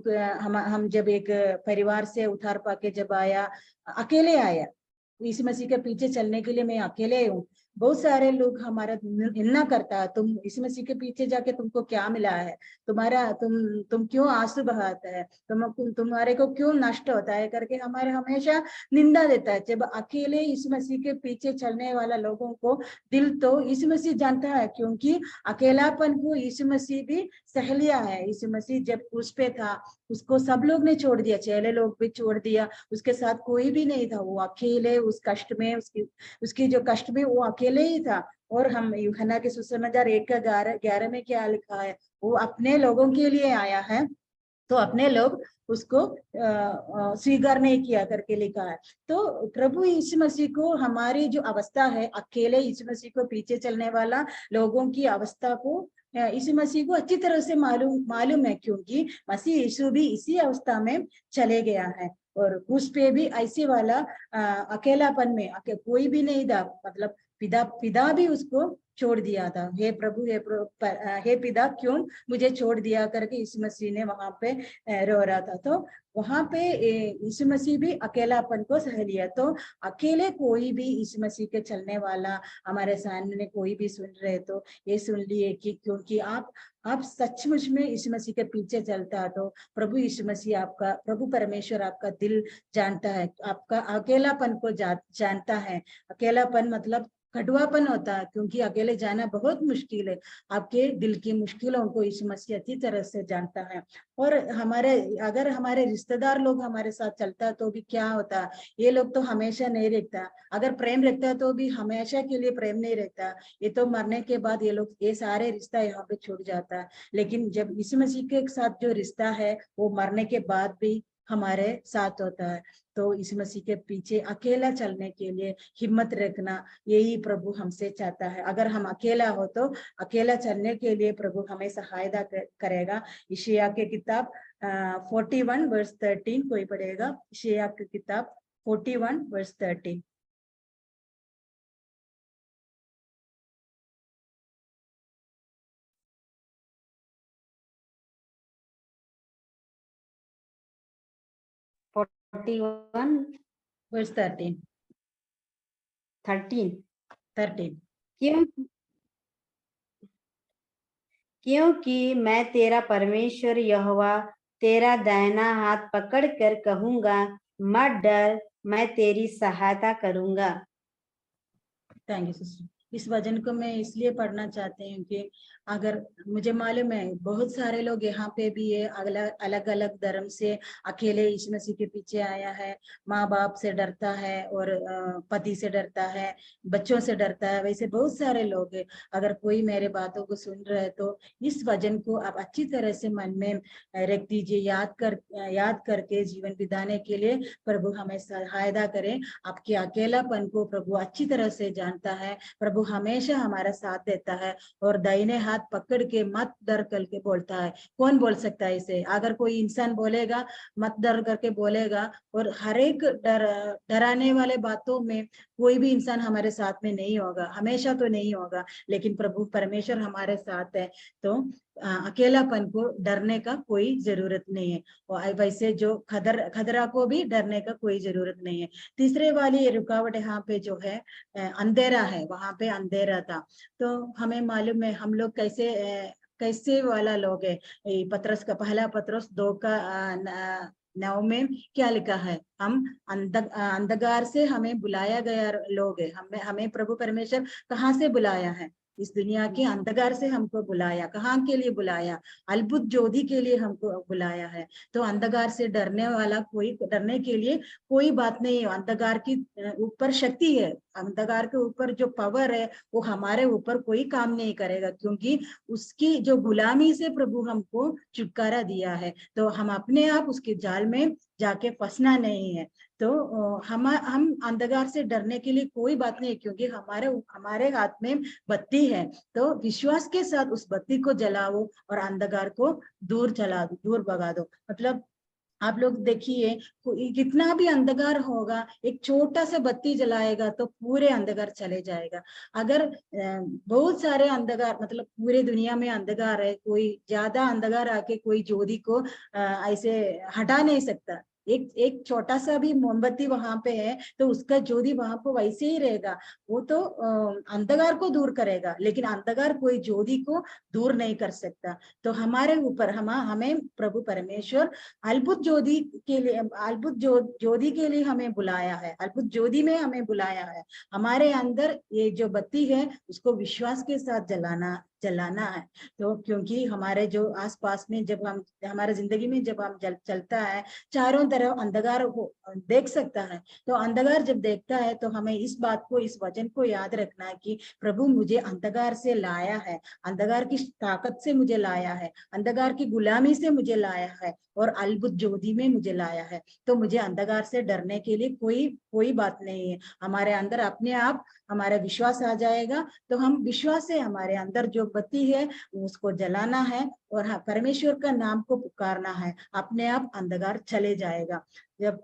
हम जब एक परिवार से उधार पाके जब आया, अकेले आया, यीशु मसीह के पीछे चलने के लिए मैं अकेले हूँ। बहुत सारे लोग हमारा निंदा करता है, तुम यीशु मसीह के पीछे जाके तुमको क्या मिला है, तुम क्यों आंसू बहाता है, तुम्हारे को क्यों नष्ट होता है करके हमारे हमेशा निंदा देता है। जब अकेले यीशु मसीह के पीछे चलने वाला लोगों को दिल तो यीशु मसीह जानता है, क्योंकि अकेलापन को यीशु मसीह भी सह लिया है। यीशु मसीह जब उस पे था, उसको सब लोग ने छोड़ दिया, चेले लोग भी छोड़ दिया, उसके साथ कोई भी नहीं था। वो अकेले उस कष्ट में, उसकी जो कष्ट में वो अकेले ही था। और हम यूहन्ना के सुसमाचार 1:11 में क्या लिखा है, वो अपने लोगों के लिए आया है तो अपने लोग उसको स्वीकार नहीं किया करके लिखा है। तो प्रभु यीशु मसीह को हमारी जो अवस्था है, अकेले यीशु मसीह को पीछे चलने वाला लोगों की अवस्था को यीशु मसीह को अच्छी तरह से मालूम है, क्योंकि मसीह यीशु भी इसी अवस्था में चले गया है। और उस पे भी ऐसे वाला अकेलापन में कोई भी नहीं था, मतलब पिता भी उसको छोड़ दिया था। हे प्रभु, हे पिता, क्यों मुझे छोड़ दिया करके यीशु मसीह ने वहां पे रो रहा था। तो वहां पे यीशु मसीह भी अकेलापन को सह लिया। तो अकेले कोई भी यीशु मसीह के चलने वाला हमारे सामने कोई भी सुन रहे तो ये सुन लिए कि क्योंकि आप सचमुच में यीशु मसीह के पीछे चलता है तो प्रभु यीशु मसीह आपका, प्रभु परमेश्वर आपका दिल जानता है, आपका अकेलापन को जानता है। अकेलापन मतलब कटुआपन होता है, क्योंकि अकेले जाना बहुत मुश्किल है। आपके दिल की मुश्किलों को यीशु मसीह अच्छी तरह से जानता है। और अगर हमारे रिश्तेदार लोग हमारे साथ चलता है तो भी क्या होता है, ये लोग तो हमेशा नहीं रहता। अगर प्रेम रहता है तो भी हमेशा के लिए प्रेम नहीं रहता, ये तो मरने के बाद ये सारे रिश्ता यहाँ पे छूट जाता है। लेकिन जब यीशु मसीह के साथ जो रिश्ता है वो मरने के बाद भी हमारे साथ होता है। तो यीशु मसीह के पीछे अकेला चलने के लिए हिम्मत रखना, यही प्रभु हमसे चाहता है। अगर हम अकेला हो तो अकेला चलने के लिए प्रभु हमें सहायता करेगा। यशायाह के किताब 41:13 कोई पढ़ेगा? यशायाह की किताब 41:13। वर्स 13। क्योंकि मैं तेरा परमेश्वर यहोवा तेरा दाहिना हाथ पकड़कर कहूंगा, मत डर, मैं तेरी सहायता करूंगा। Thank you sister. इस वचन को मैं इसलिए पढ़ना चाहती हूँ कि अगर मुझे मालूम है बहुत सारे लोग यहाँ पे भी है, अलग अलग धर्म से अकेले यीशु मसीह के पीछे आया है। माँ बाप से डरता है और पति से डरता है, बच्चों से डरता है, वैसे बहुत सारे लोग हैं। अगर कोई मेरे बातों को सुन रहे तो इस वचन को आप अच्छी तरह से मन में रख दीजिए, याद करके जीवन बिताने के लिए प्रभु हमें सहायता करें। आपके अकेलापन को प्रभु अच्छी तरह से जानता है। प्रभु हमेशा हमारा साथ देता है और दाहिने हाथ पकड़ के मत डर करके बोलता है। कौन बोल सकता है इसे? अगर कोई इंसान बोलेगा मत डर करके बोलेगा, और हर एक डराने वाले बातों में कोई भी इंसान हमारे साथ में नहीं होगा, हमेशा तो नहीं होगा, लेकिन प्रभु परमेश्वर हमारे साथ है। तो अकेलापन को डरने का कोई जरूरत नहीं है, और वैसे जो खतरा को भी डरने का कोई जरूरत नहीं है। तीसरे वाली रुकावट यहाँ पे जो है अंधेरा है, वहां पे अंधेरा था। तो हमें मालूम है हम लोग कैसे वाला लोग है। पतरस का पहला पतरस 2 का 9 में क्या लिखा है? हम अंधकार से हमें बुलाया गया लोग है। हमें प्रभु परमेश्वर कहाँ से बुलाया है? इस दुनिया के अंधकार से हमको बुलाया। कहाँ के लिए बुलाया? अद्भुत ज्योति के लिए हमको बुलाया है। तो अंधकार से डरने के लिए कोई बात नहीं है। अंधकार की ऊपर शक्ति है, अंधकार के ऊपर जो पावर है वो हमारे ऊपर कोई काम नहीं करेगा, क्योंकि उसकी जो गुलामी से प्रभु हमको छुटकारा दिया है। तो हम अपने आप उसके जाल में जाके फंसना नहीं है। तो हम अंधकार से डरने के लिए कोई बात नहीं, क्योंकि हमारे हाथ में बत्ती है। तो विश्वास के साथ उस बत्ती को जलाओ और अंधकार को दूर भगा दो। मतलब आप लोग देखिए, कितना भी अंधकार होगा, एक छोटा सा बत्ती जलाएगा तो पूरे अंधकार चले जाएगा। अगर बहुत सारे अंधकार, मतलब पूरे दुनिया में अंधकार है, कोई ज्यादा अंधकार आके कोई ज्योति को ऐसे हटा नहीं सकता। एक छोटा सा भी मोमबत्ती वहां पे है तो उसका ज्योति वहां पे वैसे ही रहेगा। वो तो अंधकार को दूर करेगा, लेकिन अंधकार कोई ज्योति को दूर नहीं कर सकता। तो हमारे ऊपर हमें प्रभु परमेश्वर अद्भुत ज्योति के लिए हमें बुलाया है। अद्भुत ज्योति में हमें बुलाया है। हमारे अंदर ये जो बत्ती है उसको विश्वास के साथ जलाना है। तो क्योंकि हमारे जो आसपास में जब हम हमारे जिंदगी में जब हम चलता है, चारों तरफ अंधकार देख सकता है। तो अंधकार जब देखता है तो हमें इस वचन को याद रखना है कि प्रभु मुझे अंधकार से लाया है, अंधकार की ताकत से मुझे लाया है, अंधकार की गुलामी से मुझे लाया है और अद्भुत ज्योति में मुझे लाया है। तो मुझे अंधकार से डरने के लिए कोई बात नहीं है। हमारे अंदर अपने आप हमारा विश्वास आ जाएगा। तो हम विश्वास से हमारे अंदर जो बत्ती है उसको जलाना है और हाँ, परमेश्वर का नाम को पुकारना है। अपने आप अंधकार चले जाएगा। जब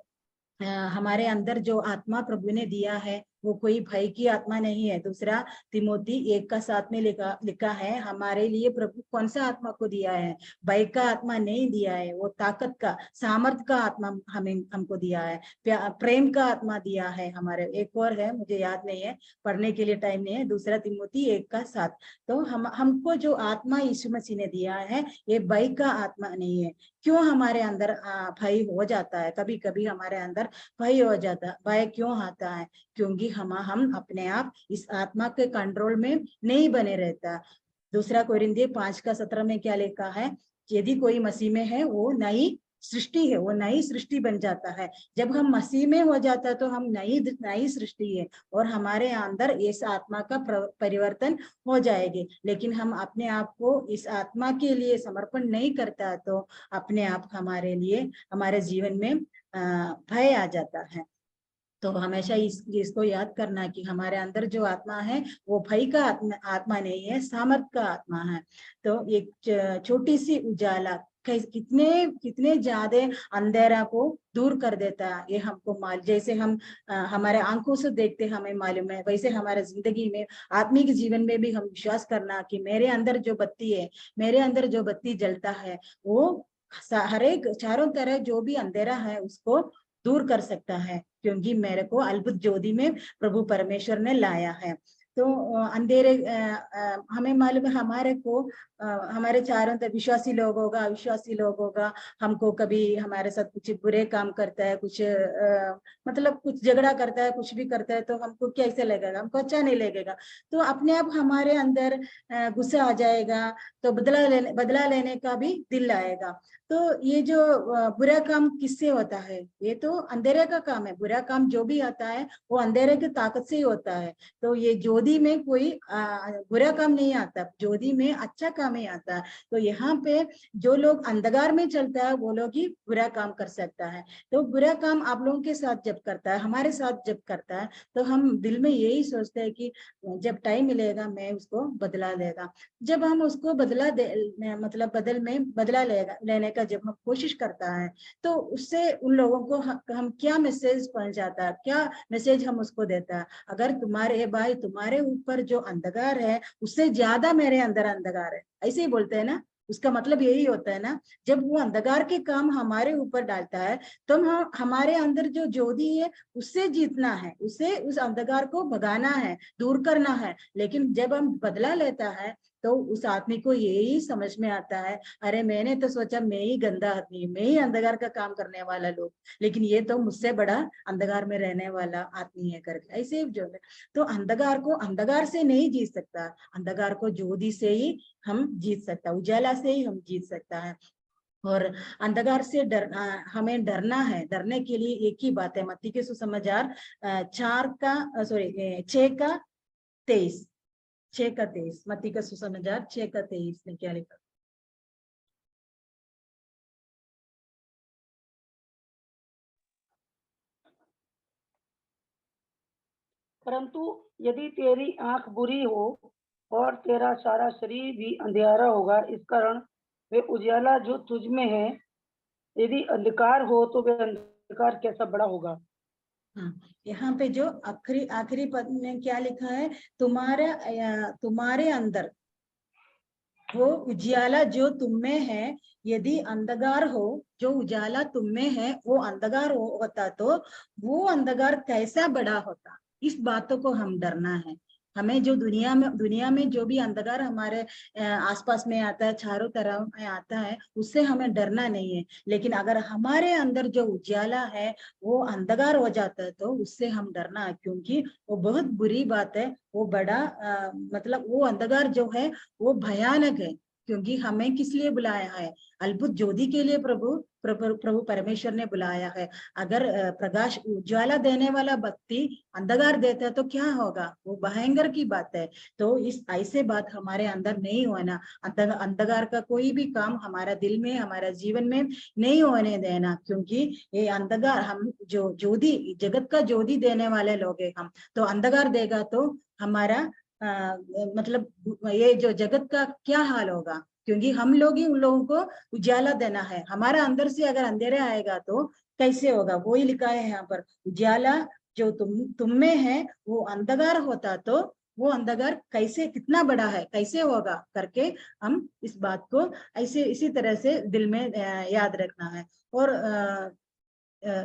हमारे अंदर जो आत्मा प्रभु ने दिया है वो कोई भय की आत्मा नहीं है। दूसरा तिमोथी 1:7 में लिखा है, हमारे लिए प्रभु कौन सा आत्मा को दिया है? भय का आत्मा नहीं दिया है, वो ताकत का, सामर्थ का आत्मा हमको दिया है, प्रेम का आत्मा दिया है। हमारे एक और है, मुझे याद नहीं है, पढ़ने के लिए टाइम नहीं है। दूसरा तिमोथी 1:7। तो हमको जो आत्मा यीशु मसीह ने दिया है ये भय का आत्मा नहीं है। क्यों हमारे अंदर भय हो जाता है? कभी कभी हमारे अंदर भय हो जाता है। भय क्यों आता है? क्योंकि हम अपने आप इस आत्मा के कंट्रोल में नहीं बने रहता। दूसरा कोरिन्थियों 5:17 में क्या लिखा है? यदि कोई मसीह में है वो नई सृष्टि है, वो नई सृष्टि बन जाता है। जब हम मसीह में हो जाता है तो हम नई सृष्टि है और हमारे अंदर इस आत्मा का परिवर्तन हो जाएगी। लेकिन हम अपने आप को इस आत्मा के लिए समर्पण नहीं करता तो अपने आप हमारे लिए हमारे जीवन में भय आ जाता है। तो हमेशा इसको याद करना कि हमारे अंदर जो आत्मा है वो भय का आत्मा नहीं है, सामर्थ का आत्मा है। तो एक छोटी सी उजाला कितने ज्यादा अंधेरा को दूर कर देता है। ये हमको जैसे हम हमारे आंखों से देखते हमें मालूम है, वैसे हमारे जिंदगी में आत्मिक जीवन में भी हम विश्वास करना कि मेरे अंदर जो बत्ती है, मेरे अंदर जो बत्ती जलता है वो हर एक चारों तरफ जो भी अंधेरा है उसको दूर कर सकता है, क्योंकि मेरे को अद्भुत ज्योति में प्रभु परमेश्वर ने लाया है। तो अंधेरे हमें मालूम है हमारे चारों तरफ विश्वासी लोग होगा, अविश्वासी लोग होगा। हमको कभी हमारे साथ कुछ बुरे काम करता है, कुछ मतलब कुछ झगड़ा करता है, कुछ भी करता है, तो हमको कैसे लगेगा? हमको अच्छा नहीं लगेगा। तो अपने आप हमारे अंदर गुस्सा आ जाएगा, तो बदला लेने का भी दिल आएगा। तो ये जो बुरा काम किससे होता है? ये तो अंधेरे का काम है। बुरा काम जो भी आता है वो अंधेरे की ताकत से ही होता है। तो ये ज्योति में कोई बुरा काम नहीं आता, ज्योति में अच्छा काम ही आता है। तो यहाँ पे जो लोग अंधकार में चलता है वो लोग ही बुरा काम कर सकता है। तो बुरा काम आप लोगों के साथ जब करता है, हमारे साथ जब करता है, तो हम दिल में यही सोचते हैं कि जब टाइम मिलेगा मैं उसको बदला लेगा। जब हम उसको बदला लेने का जब हम कोशिश करता है तो उससे उन लोगों को हम क्या मैसेज पहुंचाता है, क्या मैसेज हम उसको देता है? अगर तुम्हारे भाई तुम्हारे ऊपर जो अंधकार है उससे ज्यादा मेरे अंदर अंधकार है, ऐसे ही बोलते हैं ना। उसका मतलब यही होता है ना, जब वो अंधकार के काम हमारे ऊपर डालता है तो हमारे अंदर जो ज्योति है उससे जीतना है, उससे उस अंधकार को भगाना है, दूर करना है। लेकिन जब हम बदला लेता है तो उस आदमी को यही समझ में आता है, अरे मैंने तो सोचा मैं ही गंदा आदमी, मैं ही अंधकार का काम करने वाला लोग, लेकिन ये तो मुझसे बड़ा अंधकार में रहने वाला आदमी है करके ऐसे जो है। तो अंधकार को अंधकार से नहीं जीत सकता, अंधकार को ज्योति से ही हम जीत सकता, उजाला से ही हम जीत सकता है। और अंधकार से हमें डरना है। डरने के लिए एक ही बात है, मत्ती के सुसमाचार 6:23, 6:23, मत्ती का सुसमाचार 6:23 में क्या लिखा? परंतु यदि तेरी आंख बुरी हो और तेरा सारा शरीर भी अंधेरा होगा, इस कारण वे उजाला जो तुझ में है, यदि अंधकार हो तो वे अंधकार कैसा बड़ा होगा। हाँ, यहाँ पे जो आखिरी आखिरी पद में क्या लिखा है, तुम्हारे अंदर वो उजाला जो तुम में है, यदि अंधकार हो, जो उजाला तुम में है वो अंधकार होता तो वो अंधकार कैसा बड़ा होता। इस बातों को हम डरना है। हमें जो दुनिया में जो भी अंधकार हमारे आसपास में आता है, चारों तरफ में आता है, उससे हमें डरना नहीं है। लेकिन अगर हमारे अंदर जो उजाला है वो अंधकार हो जाता है तो उससे हम डरना है, क्योंकि वो बहुत बुरी बात है। वो बड़ा मतलब वो अंधकार जो है वो भयानक है, क्योंकि हमें किस लिए बुलाया है? अद्भुत ज्योति के लिए प्रभु परमेश्वर ने बुलाया है। अगर प्रकाश उज्ज्वला देने वाला बत्ती अंधकार देता है तो क्या होगा? वो भयंकर की बात है। तो इस ऐसे बात हमारे अंदर नहीं होना। अंधकार का कोई भी काम हमारा दिल में, हमारा जीवन में नहीं होने देना, क्योंकि ये अंधकार, हम जो ज्योति, जगत का ज्योति देने वाले लोग हैं हम, तो अंधकार देगा तो हमारा मतलब ये जो जगत का क्या हाल होगा? क्योंकि हम लोग ही उन लोगों को उजाला देना है। हमारा अंदर से अगर अंधेरा आएगा तो कैसे होगा? वो ही लिखा है यहाँ पर, उजाला जो तुम में है वो अंधकार होता तो वो अंधकार कैसे, कितना बड़ा है, कैसे होगा करके हम इस बात को ऐसे इसी तरह से दिल में याद रखना है। और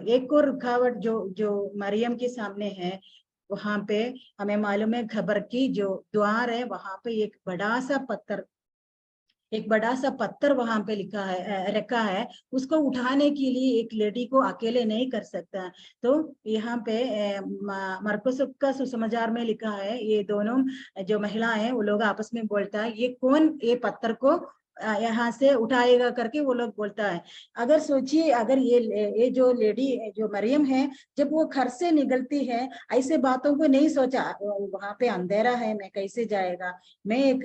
एक और रुकावट जो मरियम के सामने है, वहां पे हमें मालूम है खबर की जो द्वार है, वहां पे एक बड़ा सा पत्थर वहां पे लिखा है, रखा है। उसको उठाने के लिए एक लेडी को अकेले नहीं कर सकता। तो यहाँ पे मरकुस का सुसमाचार में लिखा है, ये दोनों जो महिला है वो लोग आपस में बोलता है, ये कौन ये पत्थर को यहाँ से उठाएगा करके वो लोग बोलता है। अगर सोचिए, अगर ये जो लेडी जो मरियम है, जब वो घर से निकलती है, ऐसे बातों को नहीं सोचा, वहां पे अंधेरा है, मैं कैसे जाएगा, मैं एक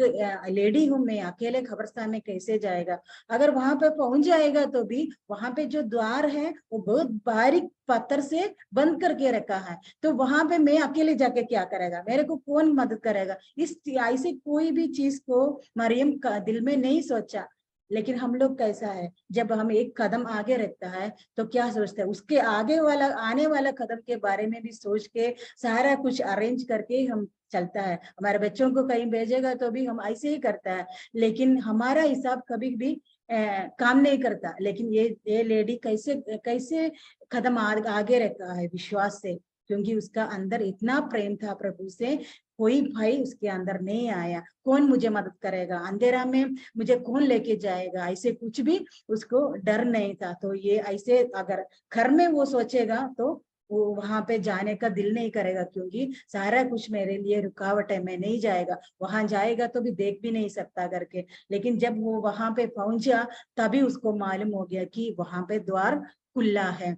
लेडी हूँ, मैं अकेले खबरस्तान में कैसे जाएगा। अगर वहां पे पहुंच जाएगा तो भी वहां पे जो द्वार है वो बहुत बारीक पत्थर से बंद करके रखा है, तो वहां पे मैं अकेले जाके क्या करेगा, मेरे को कौन मदद करेगा? इस ऐसे कोई भी चीज को मरियम का दिल में नहीं सोचा। लेकिन हम लोग कैसा है, जब हम एक कदम आगे रखता है तो क्या सोचते हैं, उसके आगे वाला आने वाला कदम के बारे में भी सोच के सारा कुछ अरेंज करके हम चलता है। हमारे बच्चों को कहीं भेजेगा तो भी हम ऐसे ही करता है, लेकिन हमारा हिसाब कभी भी काम नहीं करता। लेकिन ये लेडी कैसे कदम आगे रखा है विश्वास से, क्योंकि उसका अंदर इतना प्रेम था प्रभु से, कोई भय उसके अंदर नहीं आया। कौन मुझे मदद करेगा, अंधेरा में मुझे कौन लेके जाएगा, ऐसे कुछ भी उसको डर नहीं था। तो ये ऐसे अगर घर में वो सोचेगा तो वो वहां पे जाने का दिल नहीं करेगा, क्योंकि सारा कुछ मेरे लिए रुकावट है, मैं नहीं जाएगा, वहां जाएगा तो भी देख भी नहीं सकता करके। लेकिन जब वो वहां पे पहुंचा तभी उसको मालूम हो गया कि वहां पे द्वार खुला है।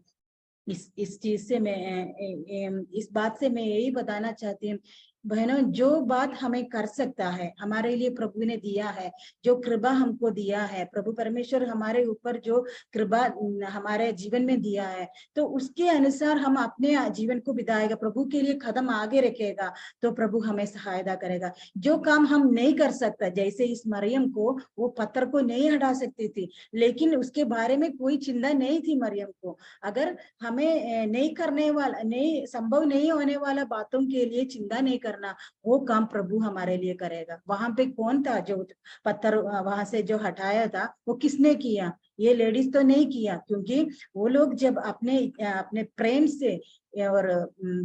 इस चीज से मैं इस बात से मैं यही बताना चाहती हूँ बहनों, जो बात हमें कर सकता है, हमारे लिए प्रभु ने दिया है, जो कृपा हमको दिया है, प्रभु परमेश्वर हमारे ऊपर जो कृपा हमारे जीवन में दिया है, तो उसके अनुसार हम अपने जीवन को बिताएगा, प्रभु के लिए कदम आगे रखेगा तो प्रभु हमें सहायता करेगा। जो काम हम नहीं कर सकता, जैसे इस मरियम को वो पत्थर को नहीं हटा सकती थी, लेकिन उसके बारे में कोई चिंता नहीं थी मरियम को। अगर हमें नहीं करने वाला, नहीं संभव नहीं होने वाला बातों के लिए चिंता नहीं करना, वो काम प्रभु हमारे लिए करेगा। वहां पे कौन था जो पत्थर वहां से जो हटाया था, वो किसने किया? ये लेडीज तो नहीं किया, क्योंकि वो लोग जब अपने अपने प्रेम से और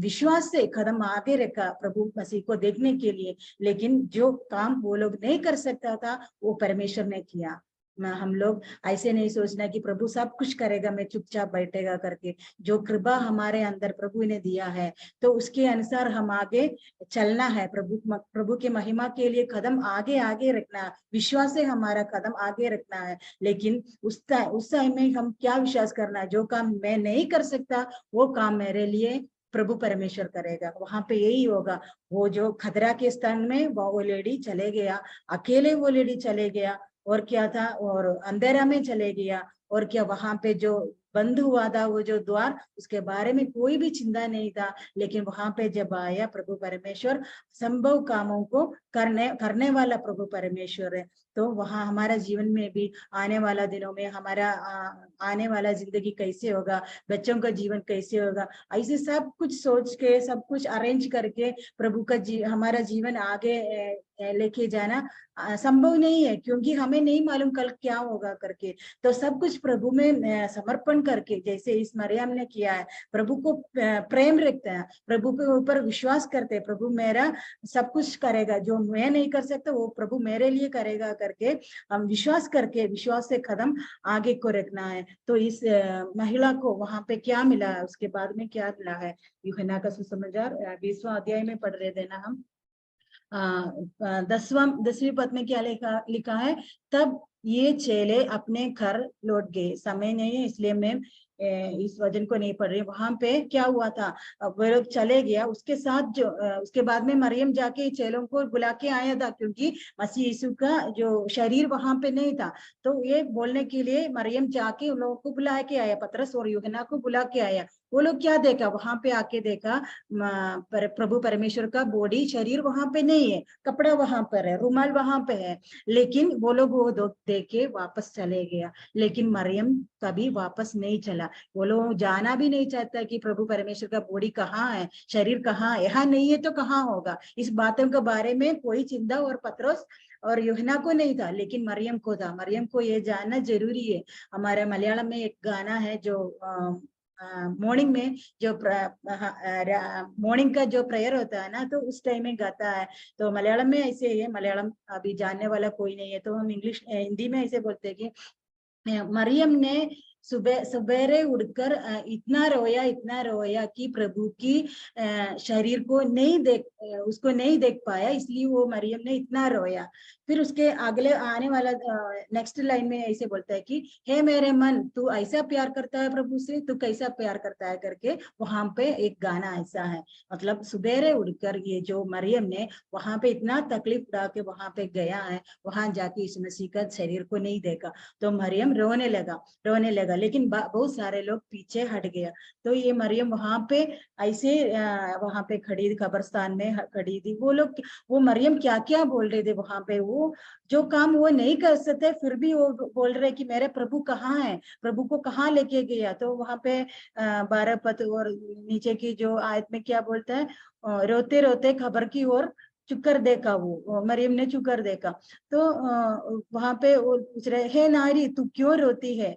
विश्वास से कदम आगे रखा प्रभु मसीह को देखने के लिए, लेकिन जो काम वो लोग नहीं कर सकता था वो परमेश्वर ने किया। हम लोग ऐसे नहीं सोचना कि प्रभु सब कुछ करेगा, मैं चुपचाप बैठेगा करके। जो कृपा हमारे अंदर प्रभु ने दिया है तो उसके अनुसार हम आगे चलना है। प्रभु की महिमा के लिए कदम आगे आगे रखना है, विश्वास से हमारा कदम आगे रखना है। लेकिन उस टाइम में हम क्या विश्वास करना है, जो काम मैं नहीं कर सकता वो काम मेरे लिए प्रभु परमेश्वर करेगा। वहां पे यही होगा। वो जो खतरा के स्थान में वो लेडी चले गया, अकेले वो लेडी चले गया, और क्या था, और अंधेरा में चले गया, और क्या वहां पे जो बंद हुआ था वो जो द्वार, उसके बारे में कोई भी चिंता नहीं था। लेकिन वहां पे जब आया प्रभु परमेश्वर, संभव कामों को करने वाला प्रभु परमेश्वर है। तो वहां हमारा जीवन में भी आने वाला दिनों में हमारा आने वाला जिंदगी कैसे होगा, बच्चों का जीवन कैसे होगा, ऐसे सब कुछ सोच के, सब कुछ अरेंज करके प्रभु का हमारा जीवन आगे लेके जाना संभव नहीं है, क्योंकि हमें नहीं मालूम कल क्या होगा करके। तो सब कुछ प्रभु में समर्पण करके, जैसे इस मरियम ने किया है, प्रभु को प्रेम रखते हैं, प्रभु के ऊपर विश्वास करते हैं, प्रभु मेरा सब कुछ करेगा, जो मैं नहीं कर सकता वो प्रभु मेरे लिए करेगा करके हम विश्वास करके, विश्वास से कदम आगे को रखना है। तो इस महिला को वहां पे क्या मिला है, उसके बाद में क्या मिला है, यूहन्ना का सुसमाचार 20वां अध्याय में पढ़ रहे थे ना हम। 10वीं पद में क्या लिखा है, तब ये चेले अपने घर लौट गए। समय नहीं है इसलिए मैं इस वचन को नहीं पढ़ रही। वहां पे क्या हुआ था, वो लोग चले गया, उसके साथ जो उसके बाद में मरियम जाके चेलों को बुला के आया था, क्योंकि मसीह यीशु का जो शरीर वहां पे नहीं था। तो ये बोलने के लिए मरियम जाके उन लोगों को बुला के आया, पतरस और यूहन्ना को बुला के आया। वो लोग क्या देखा, वहां पे आके देखा प्रभु परमेश्वर का बॉडी शरीर वहां पे नहीं है, कपड़ा वहां पर है, रुमाल वहां पे है, लेकिन वो लोग वो देख के वापस चले गया। लेकिन मरियम कभी वापस नहीं चला। वो लोग जाना भी नहीं चाहता कि प्रभु परमेश्वर का बॉडी कहाँ है, शरीर कहाँ है, यहाँ नहीं है तो कहाँ होगा। इस बातों के बारे में कोई चिंता और पतरस और यूहन्ना को नहीं था, लेकिन मरियम को था। मरियम को ये जानना जरूरी है। हमारे मलयालम में एक गाना है जो मॉर्निंग में जो मॉर्निंग का जो प्रेयर होता है ना, तो उस टाइम में गाता है। तो मलयालम में ऐसे है, मलयालम अभी जानने वाला कोई नहीं है तो हम हिंदी में ऐसे बोलते हैं कि मरियम ने सवेरे उठकर इतना रोया कि प्रभु की शरीर को उसको नहीं देख पाया, इसलिए वो मरियम ने इतना रोया। फिर उसके अगले आने वाला नेक्स्ट लाइन में ऐसे बोलता है कि हे मेरे मन, तू ऐसा प्यार करता है प्रभु से, तू कैसा प्यार करता है करके वहां पे एक गाना ऐसा है। मतलब सवेरे उठकर ये जो मरियम ने वहां पे इतना तकलीफ उठा के वहां पे गया है, वहां जाके यीशु मसीह का शरीर को नहीं देखा, तो मरियम रोने लगा, लेकिन बहुत सारे लोग पीछे हट गया। तो ये मरियम वहां पे ऐसे वहां पे खड़ी, कब्रिस्तान में खड़ी थी। वो मरियम क्या क्या बोल रहे थे वहां पे, वो जो काम वो नहीं कर सकते फिर भी वो बोल रहे कि मेरे प्रभु कहाँ है, प्रभु को कहाँ लेके गया। तो वहां पे 12 पद और नीचे की जो आयत में क्या बोलता है, रोते रोते खबर की ओर चुकर देखा, वो मरियम ने चुकर देखा। तो वहां पे वो पूछ रहे, हे नारी तू क्यों रोती है।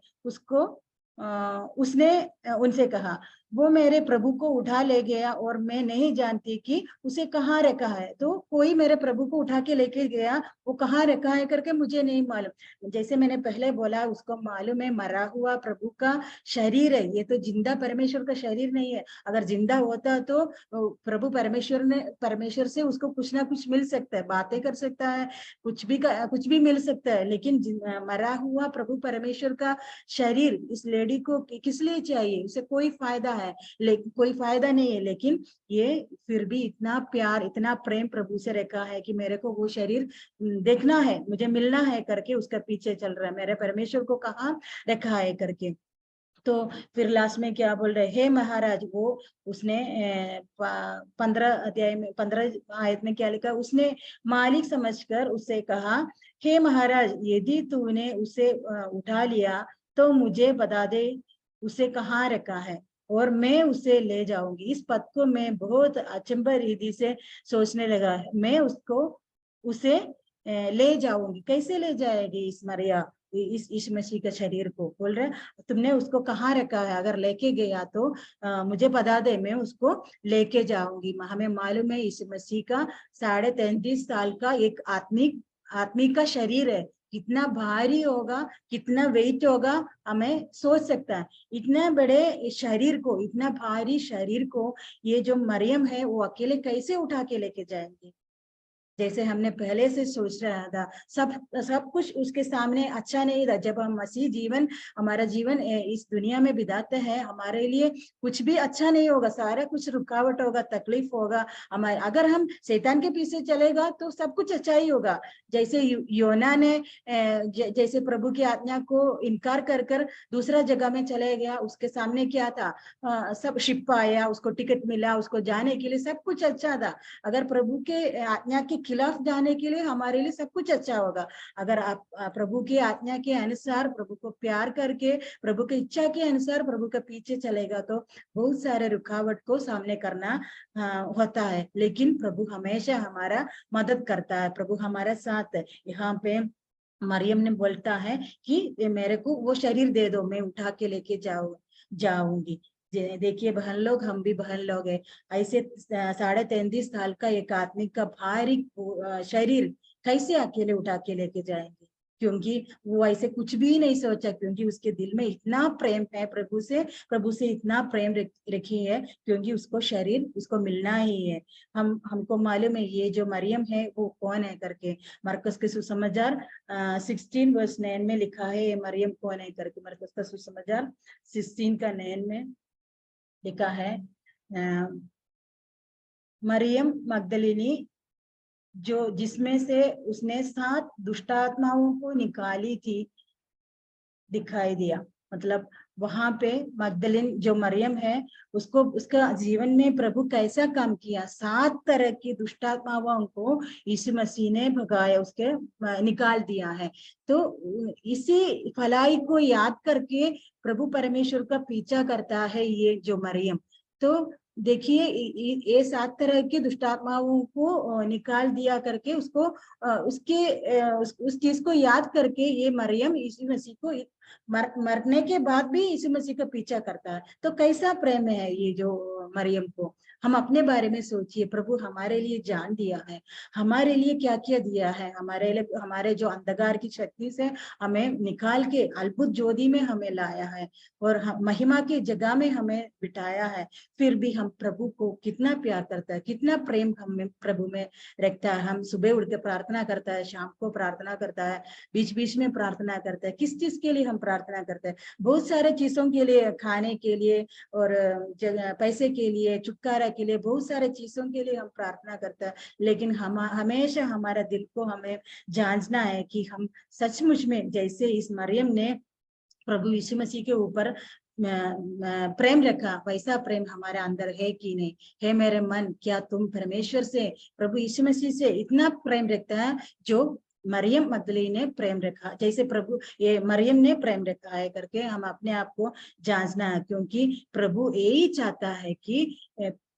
उसने उनसे कहा, वो मेरे प्रभु को उठा ले गया और मैं नहीं जानती कि उसे कहाँ रखा है। तो कोई मेरे प्रभु को उठा के लेके गया, वो कहाँ रखा है करके मुझे नहीं मालूम। जैसे मैंने पहले बोला, उसको मालूम है मरा हुआ प्रभु का शरीर है, ये तो जिंदा परमेश्वर का शरीर नहीं है। अगर जिंदा होता तो प्रभु परमेश्वर से उसको कुछ ना कुछ मिल सकता है, बातें कर सकता है, कुछ भी मिल सकता है। लेकिन मरा हुआ प्रभु परमेश्वर का शरीर इस लेडी को किस लिए चाहिए, उसे कोई फायदा है, लेकिन कोई फायदा नहीं है। लेकिन ये फिर भी इतना प्यार, इतना प्रेम प्रभु से रखा है कि मेरे को वो शरीर देखना है, मुझे मिलना है करके उसका पीछे चल रहा है, मेरे परमेश्वर को कहाँ रखा है करके। तो फिर लास्ट में क्या बोल रहे, हे महाराज, वो उसने 15 आयत में क्या लिखा, उसने मालिक समझकर उससे कहा, हे महाराज, यदि तूने उसे उठा लिया तो मुझे बता दे उसे कहाँ रखा है। और मैं उसे ले जाऊंगी। इस पद को मैं बहुत अचंभा रीति से सोचने लगा। मैं उसे ले जाऊंगी। कैसे ले जाएगी इस मरिया इस मसीह का शरीर को? बोल रहे तुमने उसको कहाँ रखा है? अगर लेके गया तो मुझे बता दे, मैं उसको लेके जाऊंगी। हमें मालूम है इस मसीह का 33.5 साल का एक आत्मिक का शरीर है। कितना भारी होगा, कितना वेट होगा, हमें सोच सकता है। इतना बड़े शरीर को, इतना भारी शरीर को ये जो मरियम है वो अकेले कैसे उठा के लेके जाएंगे? जैसे हमने पहले से सोच रहा था, सब कुछ उसके सामने अच्छा नहीं था। जब हम मसीह जीवन, हमारा जीवन इस दुनिया में बिताते हैं, हमारे लिए कुछ भी अच्छा नहीं होगा, सारा कुछ रुकावट होगा, तकलीफ होगा हमारे। अगर हम शैतान के पीछे चलेगा तो सब कुछ अच्छा ही होगा। जैसे योना ने जैसे प्रभु की आज्ञा को इनकार कर दूसरा जगह में चले गया, उसके सामने क्या था? सब शिप आया, उसको टिकट मिला, उसको जाने के लिए सब कुछ अच्छा था। अगर प्रभु के आज्ञा के खिलाफ जाने के लिए हमारे लिए सब कुछ अच्छा होगा। अगर आप प्रभु की आज्ञा के अनुसार, प्रभु को प्यार करके, प्रभु की इच्छा के अनुसार प्रभु के पीछे चलेगा तो बहुत सारे रुकावट को सामने करना होता है। लेकिन प्रभु हमेशा हमारा मदद करता है, प्रभु हमारे साथ है। यहाँ पे मरियम ने बोलता है कि मेरे को वो शरीर दे दो, मैं उठा के लेके जाऊंगी। देखिए बहन लोग, हम भी बहन लोग है। ऐसे 33.5 साल का एक आदमी का भारी शरीर कैसे अकेले उठा के लेके जाएंगे? क्योंकि वो ऐसे कुछ भी नहीं सोचा, क्योंकि उसके दिल में इतना प्रेम है प्रभु से इतना प्रेम रखी है, क्योंकि उसको शरीर उसको मिलना ही है। हमको मालूम है ये जो मरियम है वो कौन है करके। मरकुस के सुसमाचार 16:9 में लिखा है ये मरियम कौन है करके। मरकुस का सुसमाचार 16:9 में लिखा है, मरियम मगदलिनी जो जिसमें से उसने 7 दुष्टात्माओं को निकाली थी, दिखाई दिया। मतलब वहां पे मगदलिन जो मरियम है उसको, उसका जीवन में प्रभु कैसा काम किया। 7 तरह की दुष्टात्माओं को यीशु मसीह ने भगाया, उसके निकाल दिया है। तो इसी भलाई को याद करके प्रभु परमेश्वर का पीछा करता है ये जो मरियम। तो देखिए ये 7 तरह की दुष्टात्माओं को निकाल दिया करके उसको उस चीज को याद करके ये मरियम यीशु मसीह को मरने के बाद भी यीशु मसीह का पीछा करता है। तो कैसा प्रेम है ये जो मरियम को। हम अपने बारे में सोचिए, प्रभु हमारे लिए जान दिया है, हमारे लिए क्या क्या दिया है, हमारे लिए, हमारे जो अंधकार की शक्ति से हमें निकाल के अद्भुत ज्योति में हमें लाया है और महिमा की जगह में हमें बिठाया है। फिर भी हम प्रभु को कितना प्यार करता है, कितना प्रेम हमें प्रभु में रखता है। हम सुबह उठ के प्रार्थना करता है, शाम को प्रार्थना करता है, बीच बीच में प्रार्थना करता है। किस चीज के लिए हम प्रार्थना करते हैं? बहुत सारे चीजों के लिए, खाने के लिए और पैसे के लिए, छुटकारा के लिए, बहुत सारे चीजों के लिए हम प्रार्थना करते हैं। लेकिन हम हमेशा हमारा दिल को हमें जांचना है कि हम सचमुच में जैसे इस मरियम ने प्रभु यीशु मसीह के ऊपर प्रेम रखा, वैसा प्रेम हमारे अंदर है कि नहीं। है मेरे मन, क्या तुम परमेश्वर से, प्रभु यीशु मसीह से इतना प्रेम रखता है जो मरियम मगदली ने प्रेम रखा, जैसे प्रभु ये मरियम ने प्रेम रखा है करके हम अपने आप को जांचना है। क्योंकि प्रभु यही चाहता है कि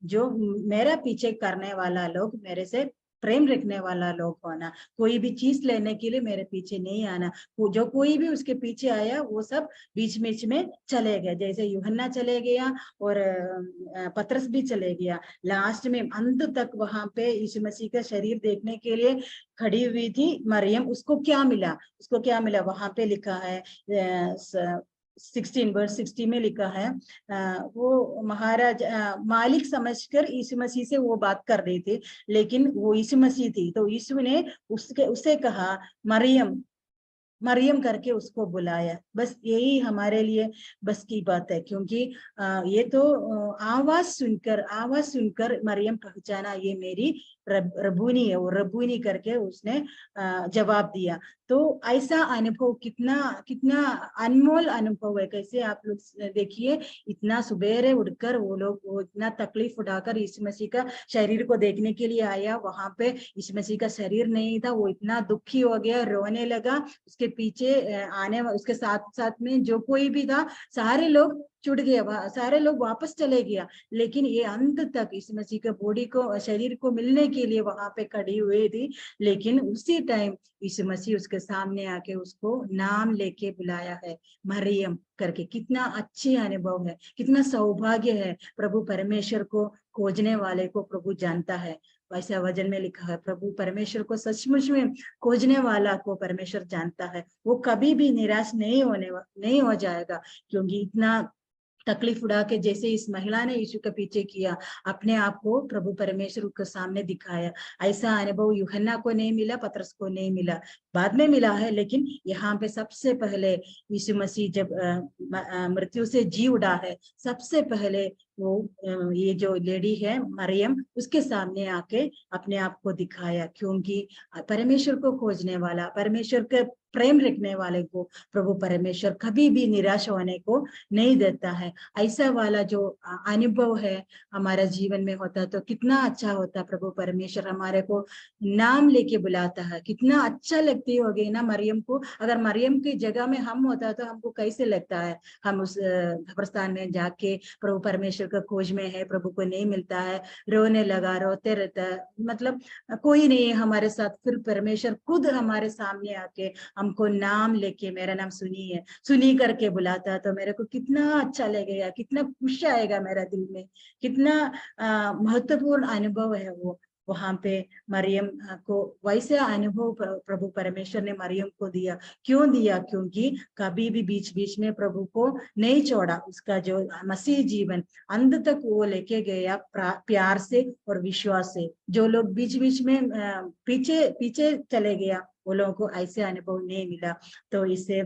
जो मेरा पीछे करने वाला लोग मेरे से प्रेम रखने वाला लोग होना। कोई भी चीज लेने के लिए मेरे पीछे नहीं आना। जो कोई भी उसके पीछे आया वो सब बीच बीच में चले गए। जैसे यूहन्ना चले गया और पतरस भी चले गया। लास्ट में अंत तक वहां पे यीशु मसीह का शरीर देखने के लिए खड़ी हुई थी मरियम। उसको क्या मिला? उसको क्या मिला? वहां पे लिखा है 16:60 में लिखा है, वो महाराज मालिक समझकर यीशु मसीह से वो बात कर रही थी, लेकिन वो यीशु मसीह थी। तो यीशु ने उससे कहा मरियम, मरियम करके उसको बुलाया। बस यही हमारे लिए बस की बात है। क्योंकि ये तो आवाज सुनकर मरियम पहचाना ये मेरी रबूनी है, वो रबूनी करके उसने जवाब दिया। तो ऐसा अनुभव कितना कितना अनमोल अनुभव है। कैसे आप लोग देखिए, इतना सुबेरे उठकर वो लोग वो इतना तकलीफ उठाकर यीशु मसीह का शरीर को देखने के लिए आया। वहां पे यीशु मसीह का शरीर नहीं था, वो इतना दुखी हो गया, रोने लगा। उसके पीछे उसके साथ साथ में जो कोई भी था, सारे लोग छूट गए, सारे लोग वापस चले गया। लेकिन ये अंत तक यीशु मसीह के बॉडी को, शरीर को मिलने के लिए वहां पे खड़ी हुई थी। लेकिन उसी टाइम यीशु मसीह उसके सामने आके उसको नाम लेके बुलाया है, मरियम करके। कितना अच्छी अनुभव है, कितना सौभाग्य है। प्रभु परमेश्वर को खोजने वाले को प्रभु जानता है। वैसा वचन में लिखा है, प्रभु परमेश्वर को सचमुच में खोजने वाला को परमेश्वर जानता है। वो कभी भी निराश नहीं हो जाएगा, क्योंकि इतना तकलीफ उड़ा के जैसे इस महिला ने यीशु के पीछे किया, अपने आप को प्रभु परमेश्वर के सामने दिखाया। ऐसा अनुभव यूहन्ना को नहीं मिला, पतरस को नहीं मिला, बाद में मिला है। लेकिन यहाँ पे सबसे पहले यीशु मसीह जब मृत्यु से जी उड़ा है, सबसे पहले वो ये जो लेडी है मरियम, उसके सामने आके अपने आप को दिखाया। क्योंकि परमेश्वर को खोजने वाला, परमेश्वर के प्रेम रखने वाले को प्रभु परमेश्वर कभी भी निराश होने को नहीं देता है। ऐसा वाला जो अनुभव है हमारा जीवन में होता तो कितना अच्छा होता। प्रभु परमेश्वर हमारे को नाम लेके बुलाता है, कितना अच्छा लगती होगी ना मरियम को। अगर मरियम की जगह में हम होता तो हमको कैसे लगता है। हम उस कब्रिस्तान में जाके प्रभु परमेश्वर का खोज में है, प्रभु को नहीं मिलता है, रोने लगा, रोते रहता है, मतलब कोई नहीं है हमारे साथ। फिर परमेश्वर खुद हमारे सामने आके हमको नाम लेके, मेरा नाम सुनी है, सुनी करके बुलाता है, तो मेरे को कितना अच्छा लगेगा, कितना खुश आएगा मेरा दिल में। कितना महत्वपूर्ण अनुभव है वो। वहां पे मरियम को वैसे अनुभव प्रभु परमेश्वर ने मरियम को दिया। क्यों दिया? क्योंकि कभी भी बीच बीच में प्रभु को नहीं छोड़ा। उसका जो मसीह जीवन अंत तक वो लेके गया, प्यार से और विश्वास से। जो लोग बीच बीच में पीछे पीछे चले गया, वो लोगों को ऐसे अनुभव नहीं मिला। तो इससे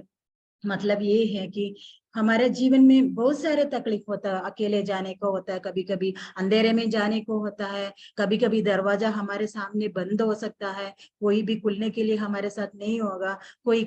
मतलब ये है कि हमारे जीवन में बहुत सारे तकलीफ होता है। अकेले जाने को होता है, कभी कभी अंधेरे में जाने को होता है, कभी कभी दरवाजा हमारे सामने बंद हो सकता है, कोई भी खुलने के लिए हमारे साथ नहीं होगा। कोई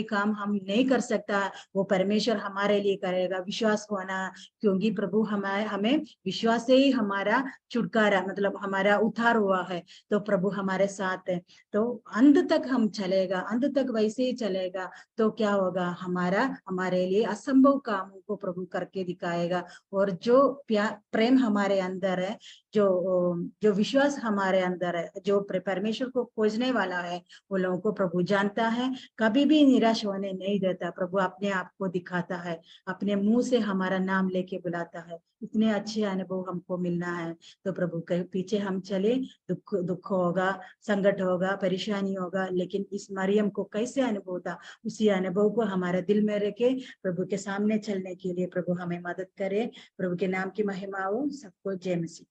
काम हम नहीं कर सकता, वो परमेश्वर हमारे लिए करेगा। विश्वास होना, क्योंकि प्रभु हमें विश्वास से ही हमारा छुटकारा, मतलब हमारा उद्धार हुआ है, तो प्रभु हमारे साथ है। तो अंत तक हम चलेगा, अंत तक वैसे ही चलेगा, तो क्या होगा, हमारे लिए असंभव कामों को प्रभु करके दिखाएगा। और जो प्रेम हमारे अंदर है, जो विश्वास हमारे अंदर है, जो परमेश्वर को खोजने वाला है, वो लोगों को प्रभु जानता है, कभी भी निराश होने नहीं देता। प्रभु अपने आप को दिखाता है, अपने मुंह से हमारा नाम लेके बुलाता है। इतने अच्छे अनुभव हमको मिलना है, तो प्रभु के पीछे हम चले। दुख होगा, संकट होगा, परेशानी होगा, लेकिन इस मरियम को कैसे अनुभव था, उसी अनुभव को हमारे दिल में रखे प्रभु के सामने चलने के लिए प्रभु हमें मदद करे। प्रभु के नाम की महिमा हो। सबको जय मसीह।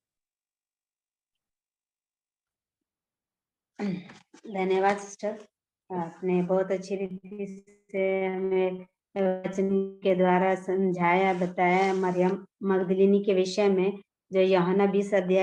धन्यवाद सिस्टर, आपने बहुत अच्छी रीति से हमें वचन के द्वारा समझाया, बताया मरियम मगदलिनी के विषय में, जो यूहन्ना 20 अध्याय